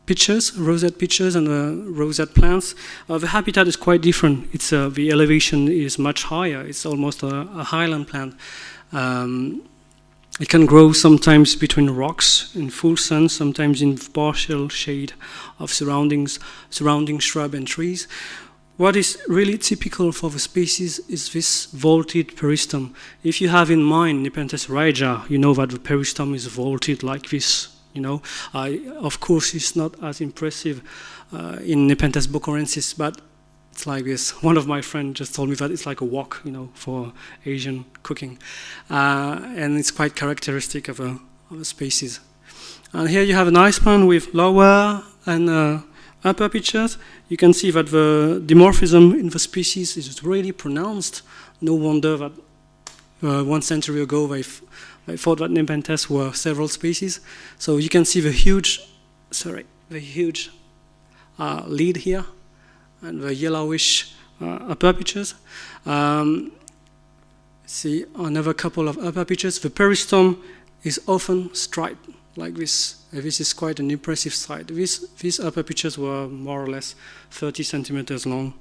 pitchers and the rosette plants. The habitat is quite different. The elevation is much higher. It's almost a highland plant. It can grow sometimes between rocks in full sun, sometimes in partial shade of surrounding shrub and trees. What is really typical for the species is this vaulted peristom. If you have in mind Nepenthes raja, you know that the peristom is vaulted like this. Of course, it's not as impressive in Nepenthes bokorensis, but it's like this. One of my friends just told me that it's like a wok, for Asian cooking, and it's quite characteristic of a species. And here you have an ice plant with lower and upper pitchers. You can see that the dimorphism in the species is really pronounced. No wonder that 1 century ago they thought that Nepenthes were several species. So you can see the huge lead here and the yellowish upper pitchers. See another couple of upper pitchers. The peristom is often striped like this. This is quite an impressive sight. These upper pitchers were more or less 30 centimeters long.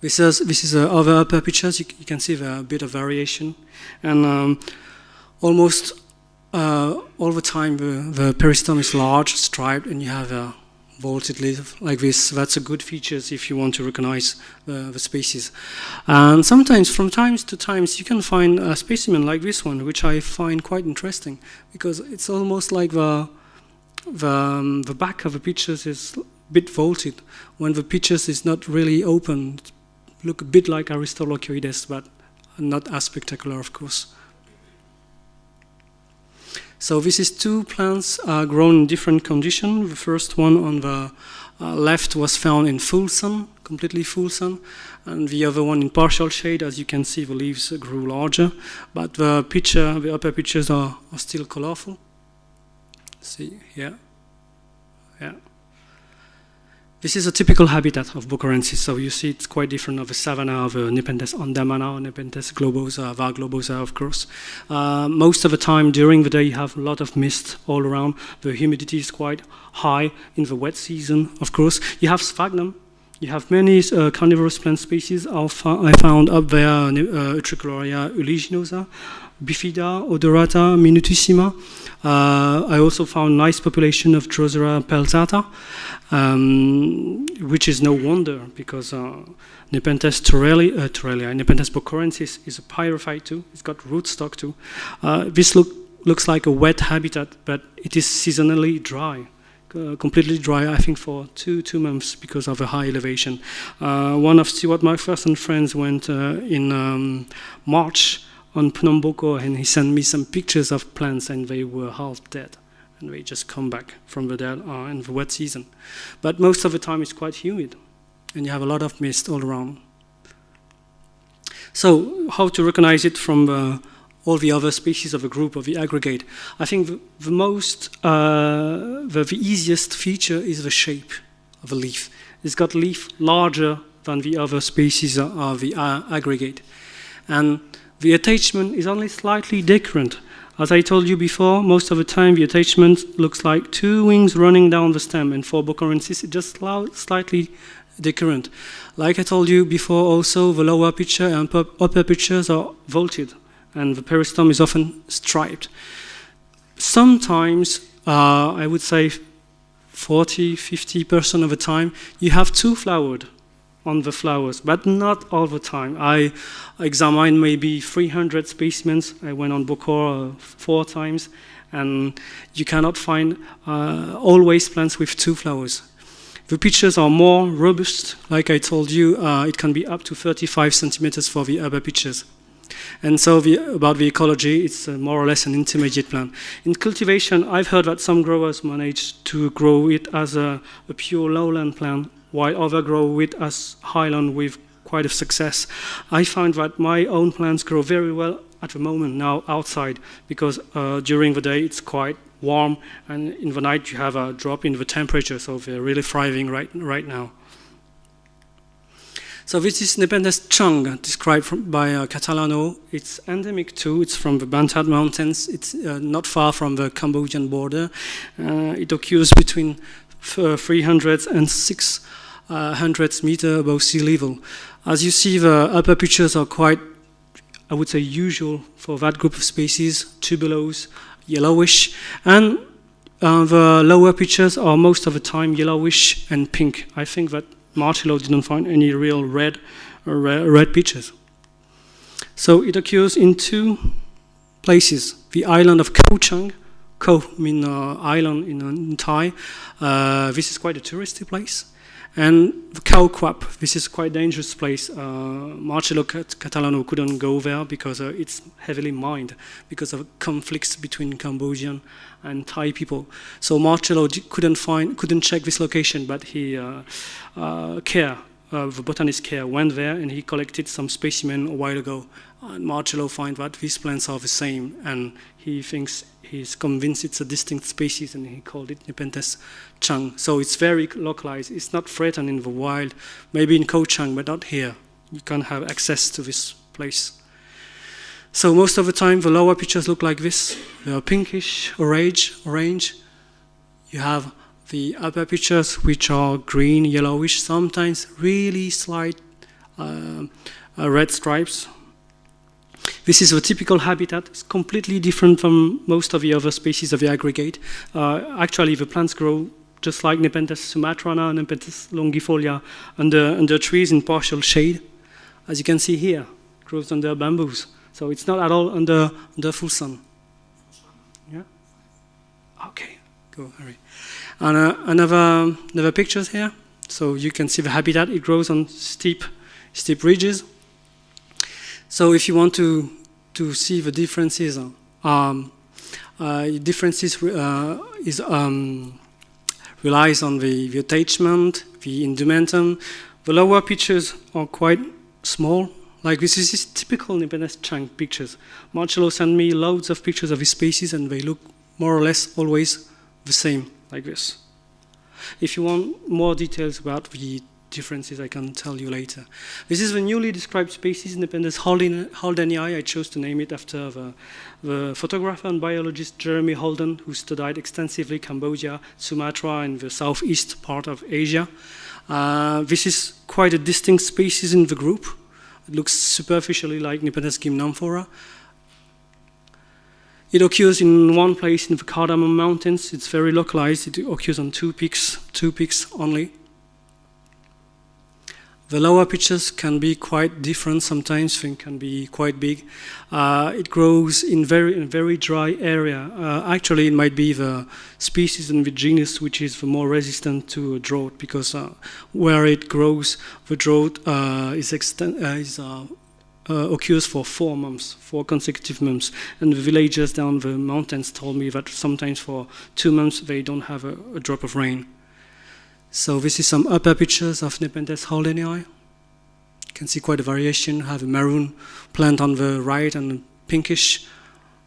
This is other upper pitchers. You can see a bit of variation, and almost all the time the peristom is large, striped, and you have a vaulted leaf like this. That's a good feature if you want to recognize the species. And sometimes, from time to time, you can find a specimen like this one, which I find quite interesting, because it's almost like the back of the pitchers is a bit vaulted. When the pitchers is not really open, it look a bit like Aristolochoides, but not as spectacular, of course. So this is two plants grown in different conditions. The first one on the left was found in full sun, completely full sun, and the other one in partial shade. As you can see, the leaves grew larger, but the upper pitchers are still colorful. See here, yeah. This is a typical habitat of bokorensis, so you see it's quite different of the savanna of Nepenthes andamana or Nepenthes globosa, var globosa, of course. Most of the time during the day you have a lot of mist all around. The humidity is quite high in the wet season, of course. You have sphagnum. You have many carnivorous plant species. I found up there Utricularia uliginosa, bifida, odorata, minutissima. I also found nice population of Drosera peltata, which is no wonder because Nepenthes Torellia, Nepenthes bokorensis is a pyrophyte too. It's got rootstock too. This looks like a wet habitat, but it is seasonally dry. Completely dry, I think, for two months because of a high elevation. One of Stuart McPherson's friends went in March on Phnom Bokor, and he sent me some pictures of plants, and they were half dead, and they just come back from the dead in the wet season. But most of the time it's quite humid, and you have a lot of mist all around. So how to recognize it from the all the other species of the group, of the aggregate. I think the easiest feature is the shape of the leaf. It's got leaf larger than the other species of the aggregate. And the attachment is only slightly different. As I told you before, most of the time the attachment looks like two wings running down the stem, and for Bocorensis it's just slightly different. Like I told you before also, the lower picture and upper pictures are vaulted, and the peristome is often striped. Sometimes, I would say 40–50% of the time, you have two flowered on the flowers, but not all the time. I examined maybe 300 specimens. I went on Bocor 4 times, and you cannot find always plants with two flowers. The pitchers are more robust. Like I told you, it can be up to 35 centimeters for the upper pitchers. And so about the ecology, it's more or less an intermediate plant. In cultivation, I've heard that some growers manage to grow it as a pure lowland plant, while others grow it as highland with quite a success. I find that my own plants grow very well at the moment now outside, because during the day it's quite warm, and in the night you have a drop in the temperature, so they're really thriving right now. So this is Nepenthes chung, described by Catalano. It's endemic too. It's from the Bantat Mountains. It's not far from the Cambodian border. It occurs between 300 and 600 meters above sea level. As you see, the upper pitchers are quite, I would say, usual for that group of species, tubulose, yellowish, and the lower pitchers are most of the time yellowish and pink. I think that Marcello didn't find any real red pitchers. So it occurs in 2 places: the island of Ko Chang. Ko means island in Thai. This is quite a touristy place. And the Khao Quap, this is quite a dangerous place. Marcello Catalano couldn't go there because it's heavily mined because of conflicts between Cambodian and Thai people. So Marcello couldn't check this location, but he the botanist Care went there and he collected some specimen a while ago. And Marcello finds that these plants are the same, and he's convinced it's a distinct species, and he called it Nepenthes chung. So it's very localized. It's not threatened in the wild, maybe in Ko Chang, but not here. You can't have access to this place. So most of the time, the lower pitchers look like this. They are pinkish, orange. You have the upper pitchers, which are green, yellowish, sometimes really slight red stripes. This is a typical habitat. It's completely different from most of the other species of the aggregate. Actually, the plants grow just like Nepenthes sumatrana and Nepenthes longifolia under trees in partial shade. As you can see here, it grows under bamboos. So it's not at all under full sun. Yeah? Okay, go, Harry. And another pictures here. So you can see the habitat. It grows on steep ridges. So if you want to see the differences, relies on the attachment, the indumentum. The lower pitchers are quite small. Like this is typical Nepenthes chung pictures. Marcello sent me loads of pictures of his species, and they look more or less always the same, like this. If you want more details about the differences, I can tell you later. This is the newly described species, Nepenthes holdenii. I chose to name it after the photographer and biologist Jeremy Holden, who studied extensively Cambodia, Sumatra, and the southeast part of Asia. This is quite a distinct species in the group. It looks superficially like Nepenthes gymnomphora. It occurs in one place in the Cardamom Mountains. It's very localized. It occurs on two peaks only. The lower pitchers can be quite different sometimes, and can be quite big. It grows in very dry area. Actually, it might be the species in the genus which is the more resistant to drought, because where it grows, the drought occurs for 4 months, 4 consecutive months. And the villagers down the mountains told me that sometimes for 2 months they don't have a drop of rain. So this is some upper pictures of Nepenthes holdenii. You can see quite a variation. Have a maroon plant on the right and a pinkish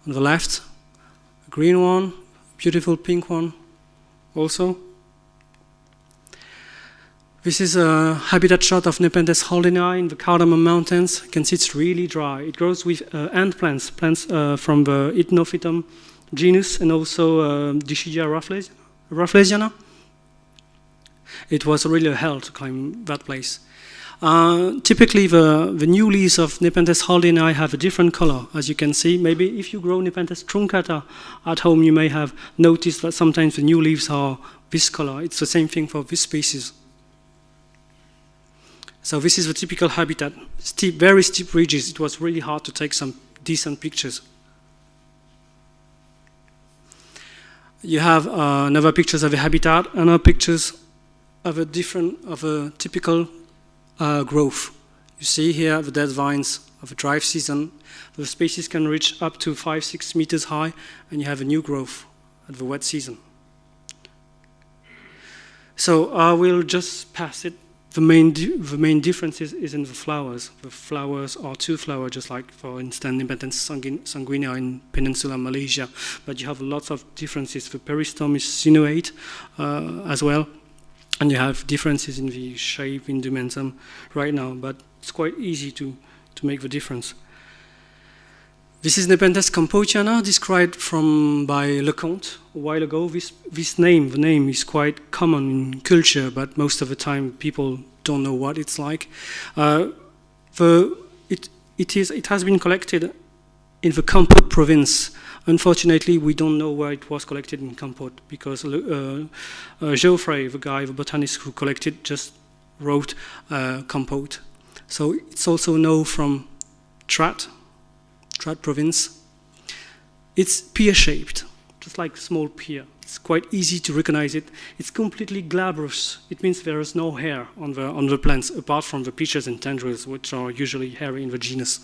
on the left, a green one, beautiful pink one also. This is a habitat shot of Nepenthes holdeni in the Cardamom Mountains. You can see it's really dry. It grows with ant plants from the Hypnophytum genus and also Dischidia rafflesiana. It was really a hell to climb that place. Typically, the new leaves of Nepenthes holdeni have a different color, as you can see. Maybe if you grow Nepenthes truncata at home, you may have noticed that sometimes the new leaves are this color. It's the same thing for this species. So this is the typical habitat. Steep, very steep ridges. It was really hard to take some decent pictures. You have another pictures of the habitat, and other pictures of a typical growth. You see here the dead vines of a dry season. The species can reach up to 5-6 meters high, and you have a new growth at the wet season. So I will just pass it. The main difference is in the flowers. The flowers are two flowers, just like, for instance, Nepenthes sanguinea in Peninsular Malaysia. But you have lots of differences. The peristome is sinuate as well. And you have differences in the shape, in dimension right now. But it's quite easy to make the difference. This is Nepenthes campotiana, described by Leconte a while ago. The name is quite common in culture, but most of the time people don't know what it's like. It has been collected in the Campote province. Unfortunately, we don't know where it was collected in Campote, because Geoffrey, the guy, the botanist who collected, just wrote Campote. So it's also known from Trat province. It's pear-shaped, just like a small pear. It's quite easy to recognize it. It's completely glabrous. It means there is no hair on the plants, apart from the peaches and tendrils, which are usually hairy in the genus.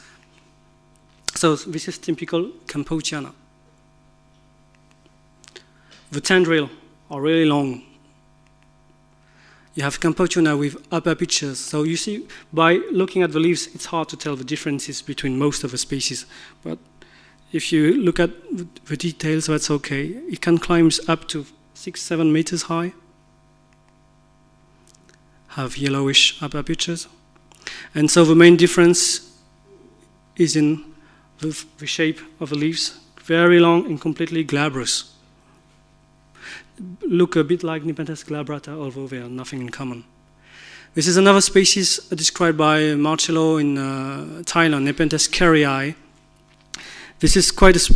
So this is typical campotiana. The tendrils are really long. You have campotiana with upper pitches. So you see, by looking at the leaves, it's hard to tell the differences between most of the species. But if you look at the details, that's okay. It can climb up to 6-7 meters high. Have yellowish upper pitches. And so the main difference is in the shape of the leaves. Very long and completely glabrous. Look a bit like Nepenthes glabrata, although they are nothing in common. This is another species described by Marcello in Thailand, Nepenthes carrii. This is quite a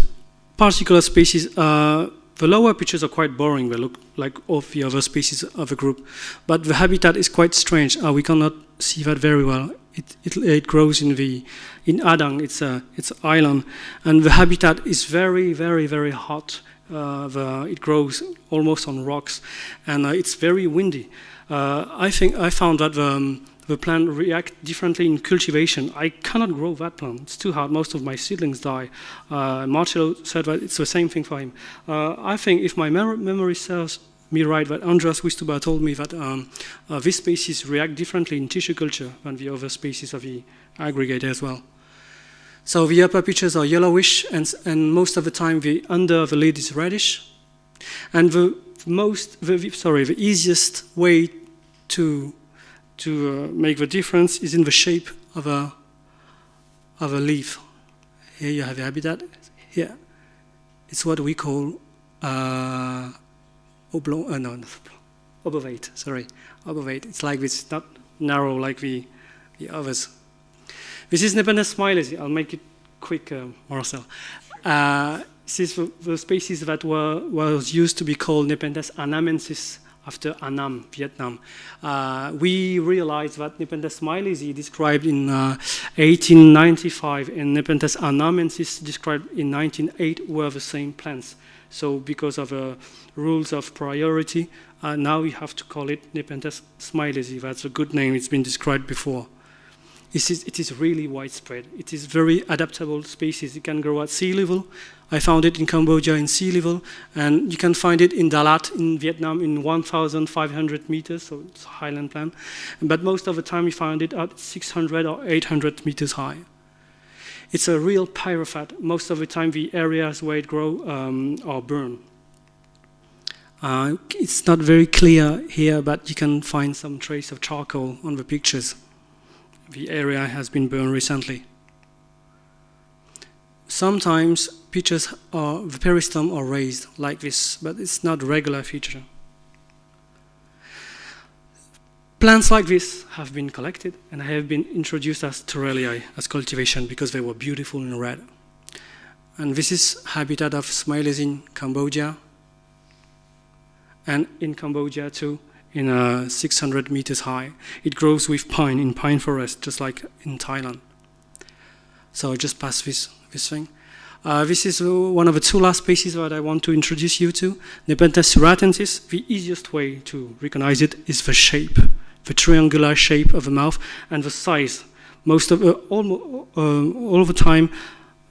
particular species. The lower pitches are quite boring. They look like all the other species of the group. But the habitat is quite strange. We cannot see that very well. It grows in Adang. It's an island. And the habitat is very, very, very hot. It grows almost on rocks, and it's very windy. I found that the plant reacts differently in cultivation. I cannot grow that plant. It's too hard. Most of my seedlings die. Marcello said that it's the same thing for him. I think, if my memory serves me right, that Andreas Wistuba told me that this species react differently in tissue culture than the other species of the aggregate as well. So the upper pitches are yellowish, and most of the time the under the lid is reddish. And the easiest way to make the difference is in the shape of a leaf. Here you have the habitat. Here, it's what we call obovate. Sorry, obovate. It's like this, not narrow like the others. This is Nepenthes smilesi. I'll make it quick, Marcel. This is the species that was used to be called Nepenthes anamensis, after Annam, Vietnam. We realized that Nepenthes smilesi, described in 1895, and Nepenthes anamensis, described in 1908, were the same plants. So because of rules of priority, now we have to call it Nepenthes smilesi. That's a good name. It's been described before. It is really widespread. It is very adaptable species. It can grow at sea level. I found it in Cambodia in sea level, and you can find it in Dalat in Vietnam in 1,500 meters, so it's a highland plant. But most of the time we find it at 600 or 800 meters high. It's a real pyrophyte. Most of the time, the areas where it grows are burned. It's not very clear here, but you can find some trace of charcoal on the pictures. The area has been burned recently. Sometimes pictures the peristome are raised like this, but it's not a regular feature. Plants like this have been collected and have been introduced as Torelliae, as cultivation, because they were beautiful in red. And this is habitat of Smiles in Cambodia, and in Cambodia too, in 600 meters high. It grows with pine, in pine forest, just like in Thailand. So I just passed this thing. This is one of the two last species that I want to introduce you to, Nepenthes suratensis. The easiest way to recognize it is the shape, the triangular shape of the mouth and the size. Most of all the time,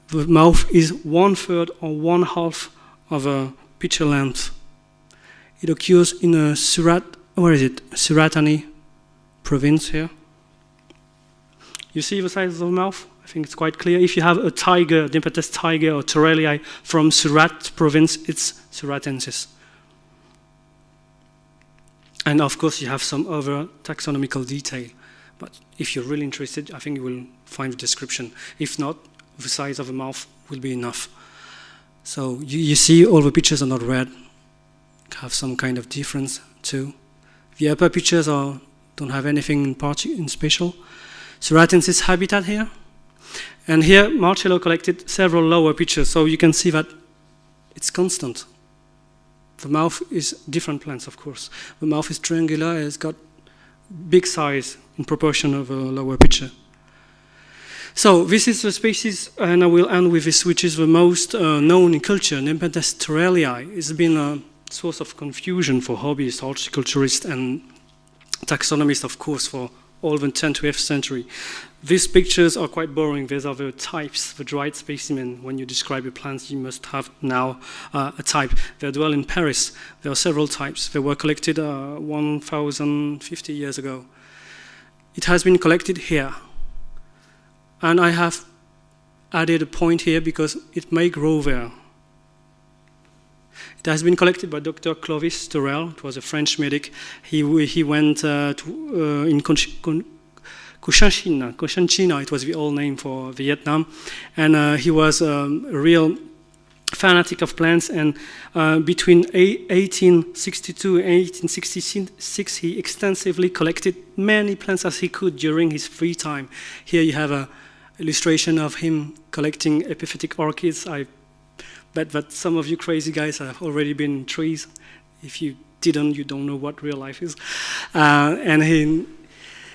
the mouth is 1/3 or 1/2 of a picture length. It occurs in a Suratani province here. You see the size of the mouth? I think it's quite clear. If you have a tiger, Nepenthes tiger or Torelliae from Surat province, it's Suratensis. And of course, you have some other taxonomical detail. But if you're really interested, I think you will find the description. If not, the size of the mouth will be enough. So you see all the pictures are not red, have some kind of difference too. The upper pictures don't have anything in special. Suratensis habitat here. And here, Marcello collected several lower pictures, so you can see that it's constant. The mouth is different plants, of course. The mouth is triangular, it's got big size in proportion of a lower picture. So this is the species, and I will end with this, which is the most known in culture, Nepenthes Torelliae. It's been a source of confusion for hobbyists, horticulturists, and taxonomists, of course, for all the 10th to 12th century. These pictures are quite boring. These are the types, the dried specimen. When you describe a plant, you must have now a type. They dwell in Paris. There are several types. They were collected 1,050 years ago. It has been collected here. And I have added a point here because it may grow there. It has been collected by Dr. Clovis Torel. It was a French medic. He went in Cochinchina, it was the old name for Vietnam, and he was a real fanatic of plants, and between 1862 and 1866 he extensively collected many plants as he could during his free time. Here you have an illustration of him collecting epiphytic orchids. I bet that some of you crazy guys have already been in trees. If you didn't, you don't know what real life is. And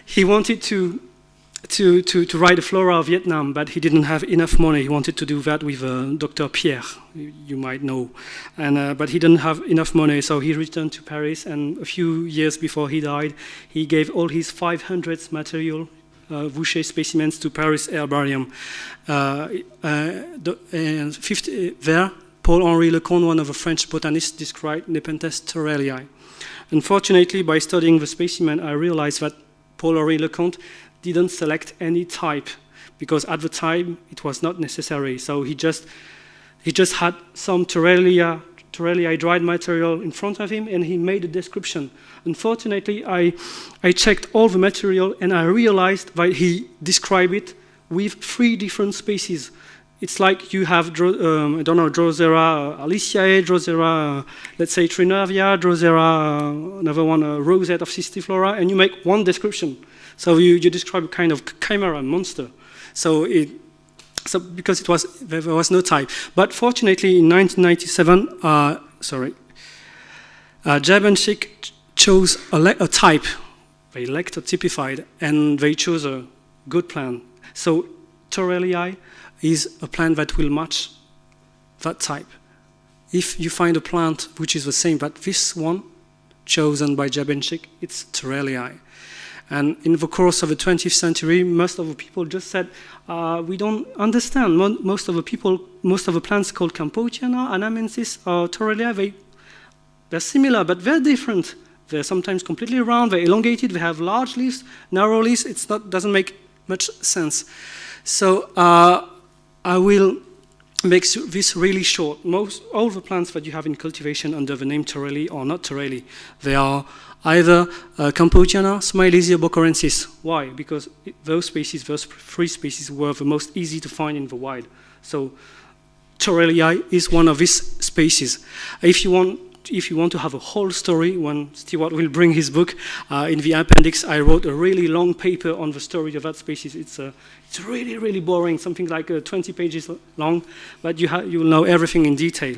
he wanted to write the flora of Vietnam, but he didn't have enough money. He wanted to do that with Dr. Pierre, you might know. And but he didn't have enough money, so he returned to Paris, and a few years before he died, he gave all his 500 material Voucher specimens to Paris Herbarium. And 50, there, Paul-Henri Lecomte, one of the French botanists, described Nepenthes Torelliae. Unfortunately, by studying the specimen, I realized that Paul-Henri Lecomte didn't select any type, because at the time it was not necessary. So he just had some Torelliae dried material in front of him, and he made a description. Unfortunately, I checked all the material, and I realized that he described it with 3 different species. It's like you have, Drosera aliciae, Drosera, let's say Trinervia, Drosera, another one, a rosette of Cistiflora, and you make one description. So you describe a kind of chimera monster. So because there was no type. But fortunately, in 1997, Jabenchik chose a type. They lectotypified, and they chose a good plant. So Torelliae is a plant that will match that type. If you find a plant which is the same, but this one chosen by Jabenchik, it's Torelliae. And in the course of the 20th century, most of the people just said, we don't understand. Most of the plants called Campotiana, Anamensis, or Torelliae, they're similar, but they're different. They're sometimes completely round, they're elongated, they have large leaves, narrow leaves. Doesn't make much sense. So I will make this really short. All the plants that you have in cultivation under the name Torelli or not Torelli, they are either Campotiana, Smilesia, Bocorensis. Why? Because those species, those three species, were the most easy to find in the wild. So Torellii is one of these species. If you want to have a whole story, when Stewart will bring his book, in the appendix, I wrote a really long paper on the story of that species. It's really, really boring, something like 20 pages long, but you will know everything in detail.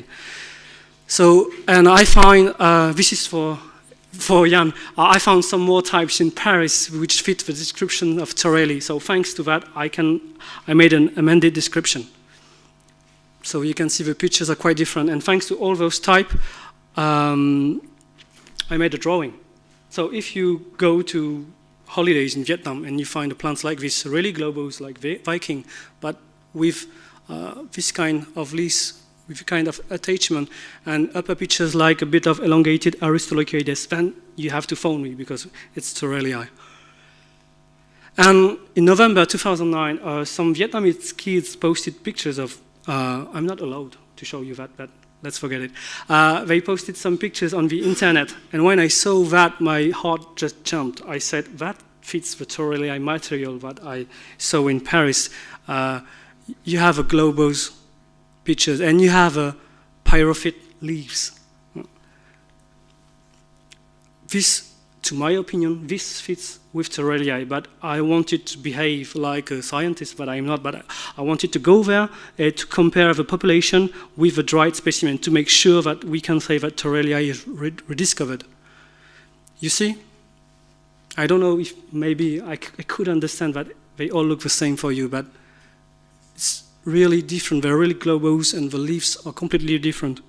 So, and I find, this is for Jan, I found some more types in Paris which fit the description of Torelli. So thanks to that, I made an amended description. So you can see the pictures are quite different, and thanks to all those types, I made a drawing. So if you go to holidays in Vietnam and you find plants like this, really globose like Viking, but with this kind of leaves, with kind of attachment, and upper pictures like a bit of elongated Aristolochoides, then you have to phone me because it's Torellii. And in November 2009, some Vietnamese kids posted pictures of, I'm not allowed to show you that, but let's forget it. They posted some pictures on the internet, and when I saw that, my heart just jumped. I said, that fits the Torellii material that I saw in Paris. You have a globose pictures, and you have a pyrophyte leaves. This, to my opinion, this fits with Torellii, but I wanted to behave like a scientist, but I'm not, but I wanted to go there to compare the population with the dried specimen to make sure that we can say that Torellii is rediscovered. You see? I don't know if maybe I could understand that they all look the same for you, but it's really different. They're really globose, and the leaves are completely different.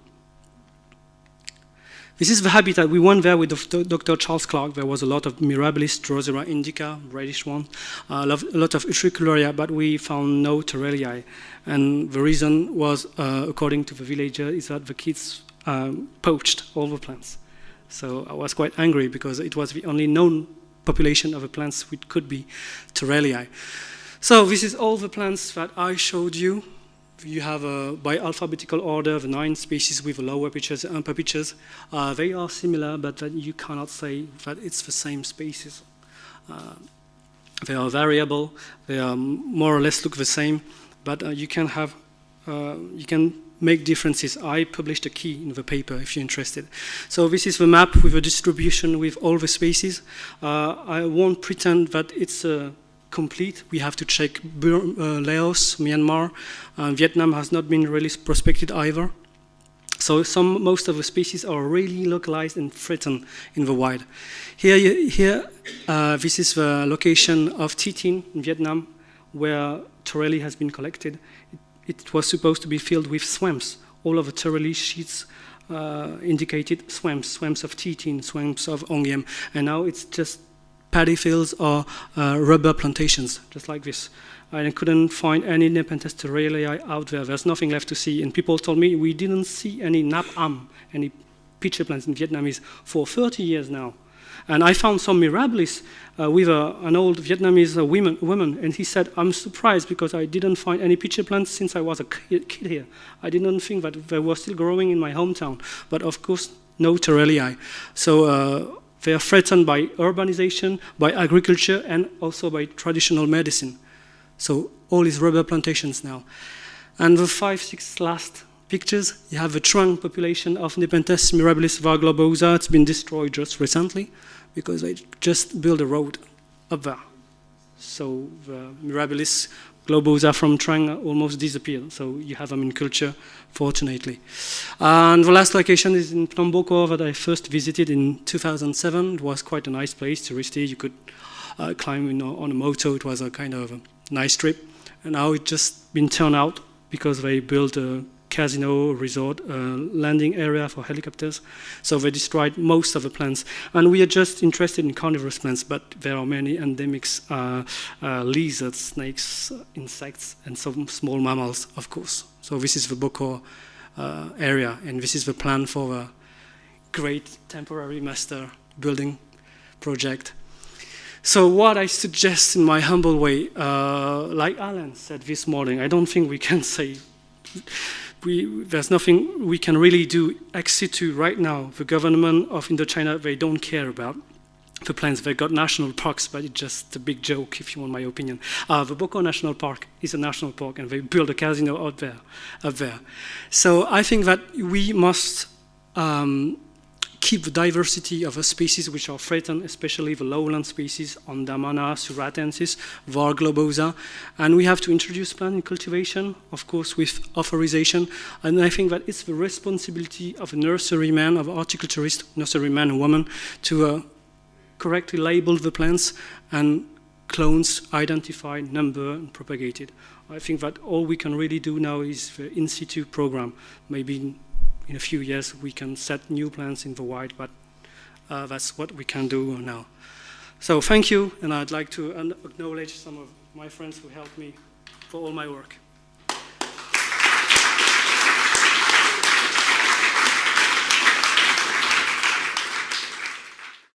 This is the habitat. We went there with Dr. Charles Clark. There was a lot of Mirabilis, Drosera indica, reddish one, a lot of Utricularia, but we found no Torellii. And the reason was, according to the villager, is that the kids poached all the plants. So I was quite angry because it was the only known population of the plants which could be Torellii. So this is all the plants that I showed you. You have by alphabetical order the 9 species with the lower pictures and upper pictures. They are similar, but you cannot say that it's the same species. They are variable. They are more or less look the same, but you can make differences. I published a key in the paper if you're interested. So this is the map with a distribution with all the species. I won't pretend that it's complete. We have to check Laos, Myanmar, and Vietnam has not been really prospected either. So most of the species are really localized and threatened in the wild. Here, this is the location of Thi in Vietnam, where Torellii has been collected. It was supposed to be filled with swamps. All of the Torellii sheets indicated swamps of Thi, swamps of Ongiem, and now it's just paddy fields or rubber plantations, just like this. I couldn't find any Nepenthes Torellii out there. There's nothing left to see. And people told me we didn't see any nap am, any pitcher plants in Vietnamese for 30 years now. And I found some Mirabilis with an old Vietnamese woman, and he said, I'm surprised because I didn't find any pitcher plants since I was a kid here. I didn't think that they were still growing in my hometown. But of course, no Torellii. So they are threatened by urbanization, by agriculture, and also by traditional medicine. So all is rubber plantations now. And the 5, 6 last pictures, you have the trunk population of Nepenthes mirabilis var globosa. It's been destroyed just recently because they just built a road up there. So the Mirabilis globosa from trunk almost disappeared. So you have them in culture, fortunately. And the last location is in Phnom Boko that I first visited in 2007. It was quite a nice place, touristy. You could climb on a moto. It was a kind of a nice trip. And now it's just been turned out because they built a casino, resort, landing area for helicopters. So they destroyed most of the plants. And we are just interested in carnivorous plants, but there are many endemics, lizards, snakes, insects, and some small mammals, of course. So this is the Boko area, and this is the plan for a great temporary master building project. So what I suggest in my humble way, like Alan said this morning, I don't think we can say, there's nothing we can really do ex situ right now. The government of Indochina, they don't care about the plans. They've got national parks, but it's just a big joke, if you want my opinion. The Boko National Park is a national park, and they build a casino up there. So I think that we must keep the diversity of the species which are threatened, especially the lowland species, Andamana, Suratensis, Var globosa, and we have to introduce plant in cultivation, of course, with authorization. And I think that it's the responsibility of a nurseryman, of horticulturist, nurseryman and woman, to correctly label the plants and clones, identify, number, and propagate it. I think that all we can really do now is the in situ program. Maybe in a few years we can set new plants in the wild, but that's what we can do now. So thank you, and I'd like to acknowledge some of my friends who helped me for all my work.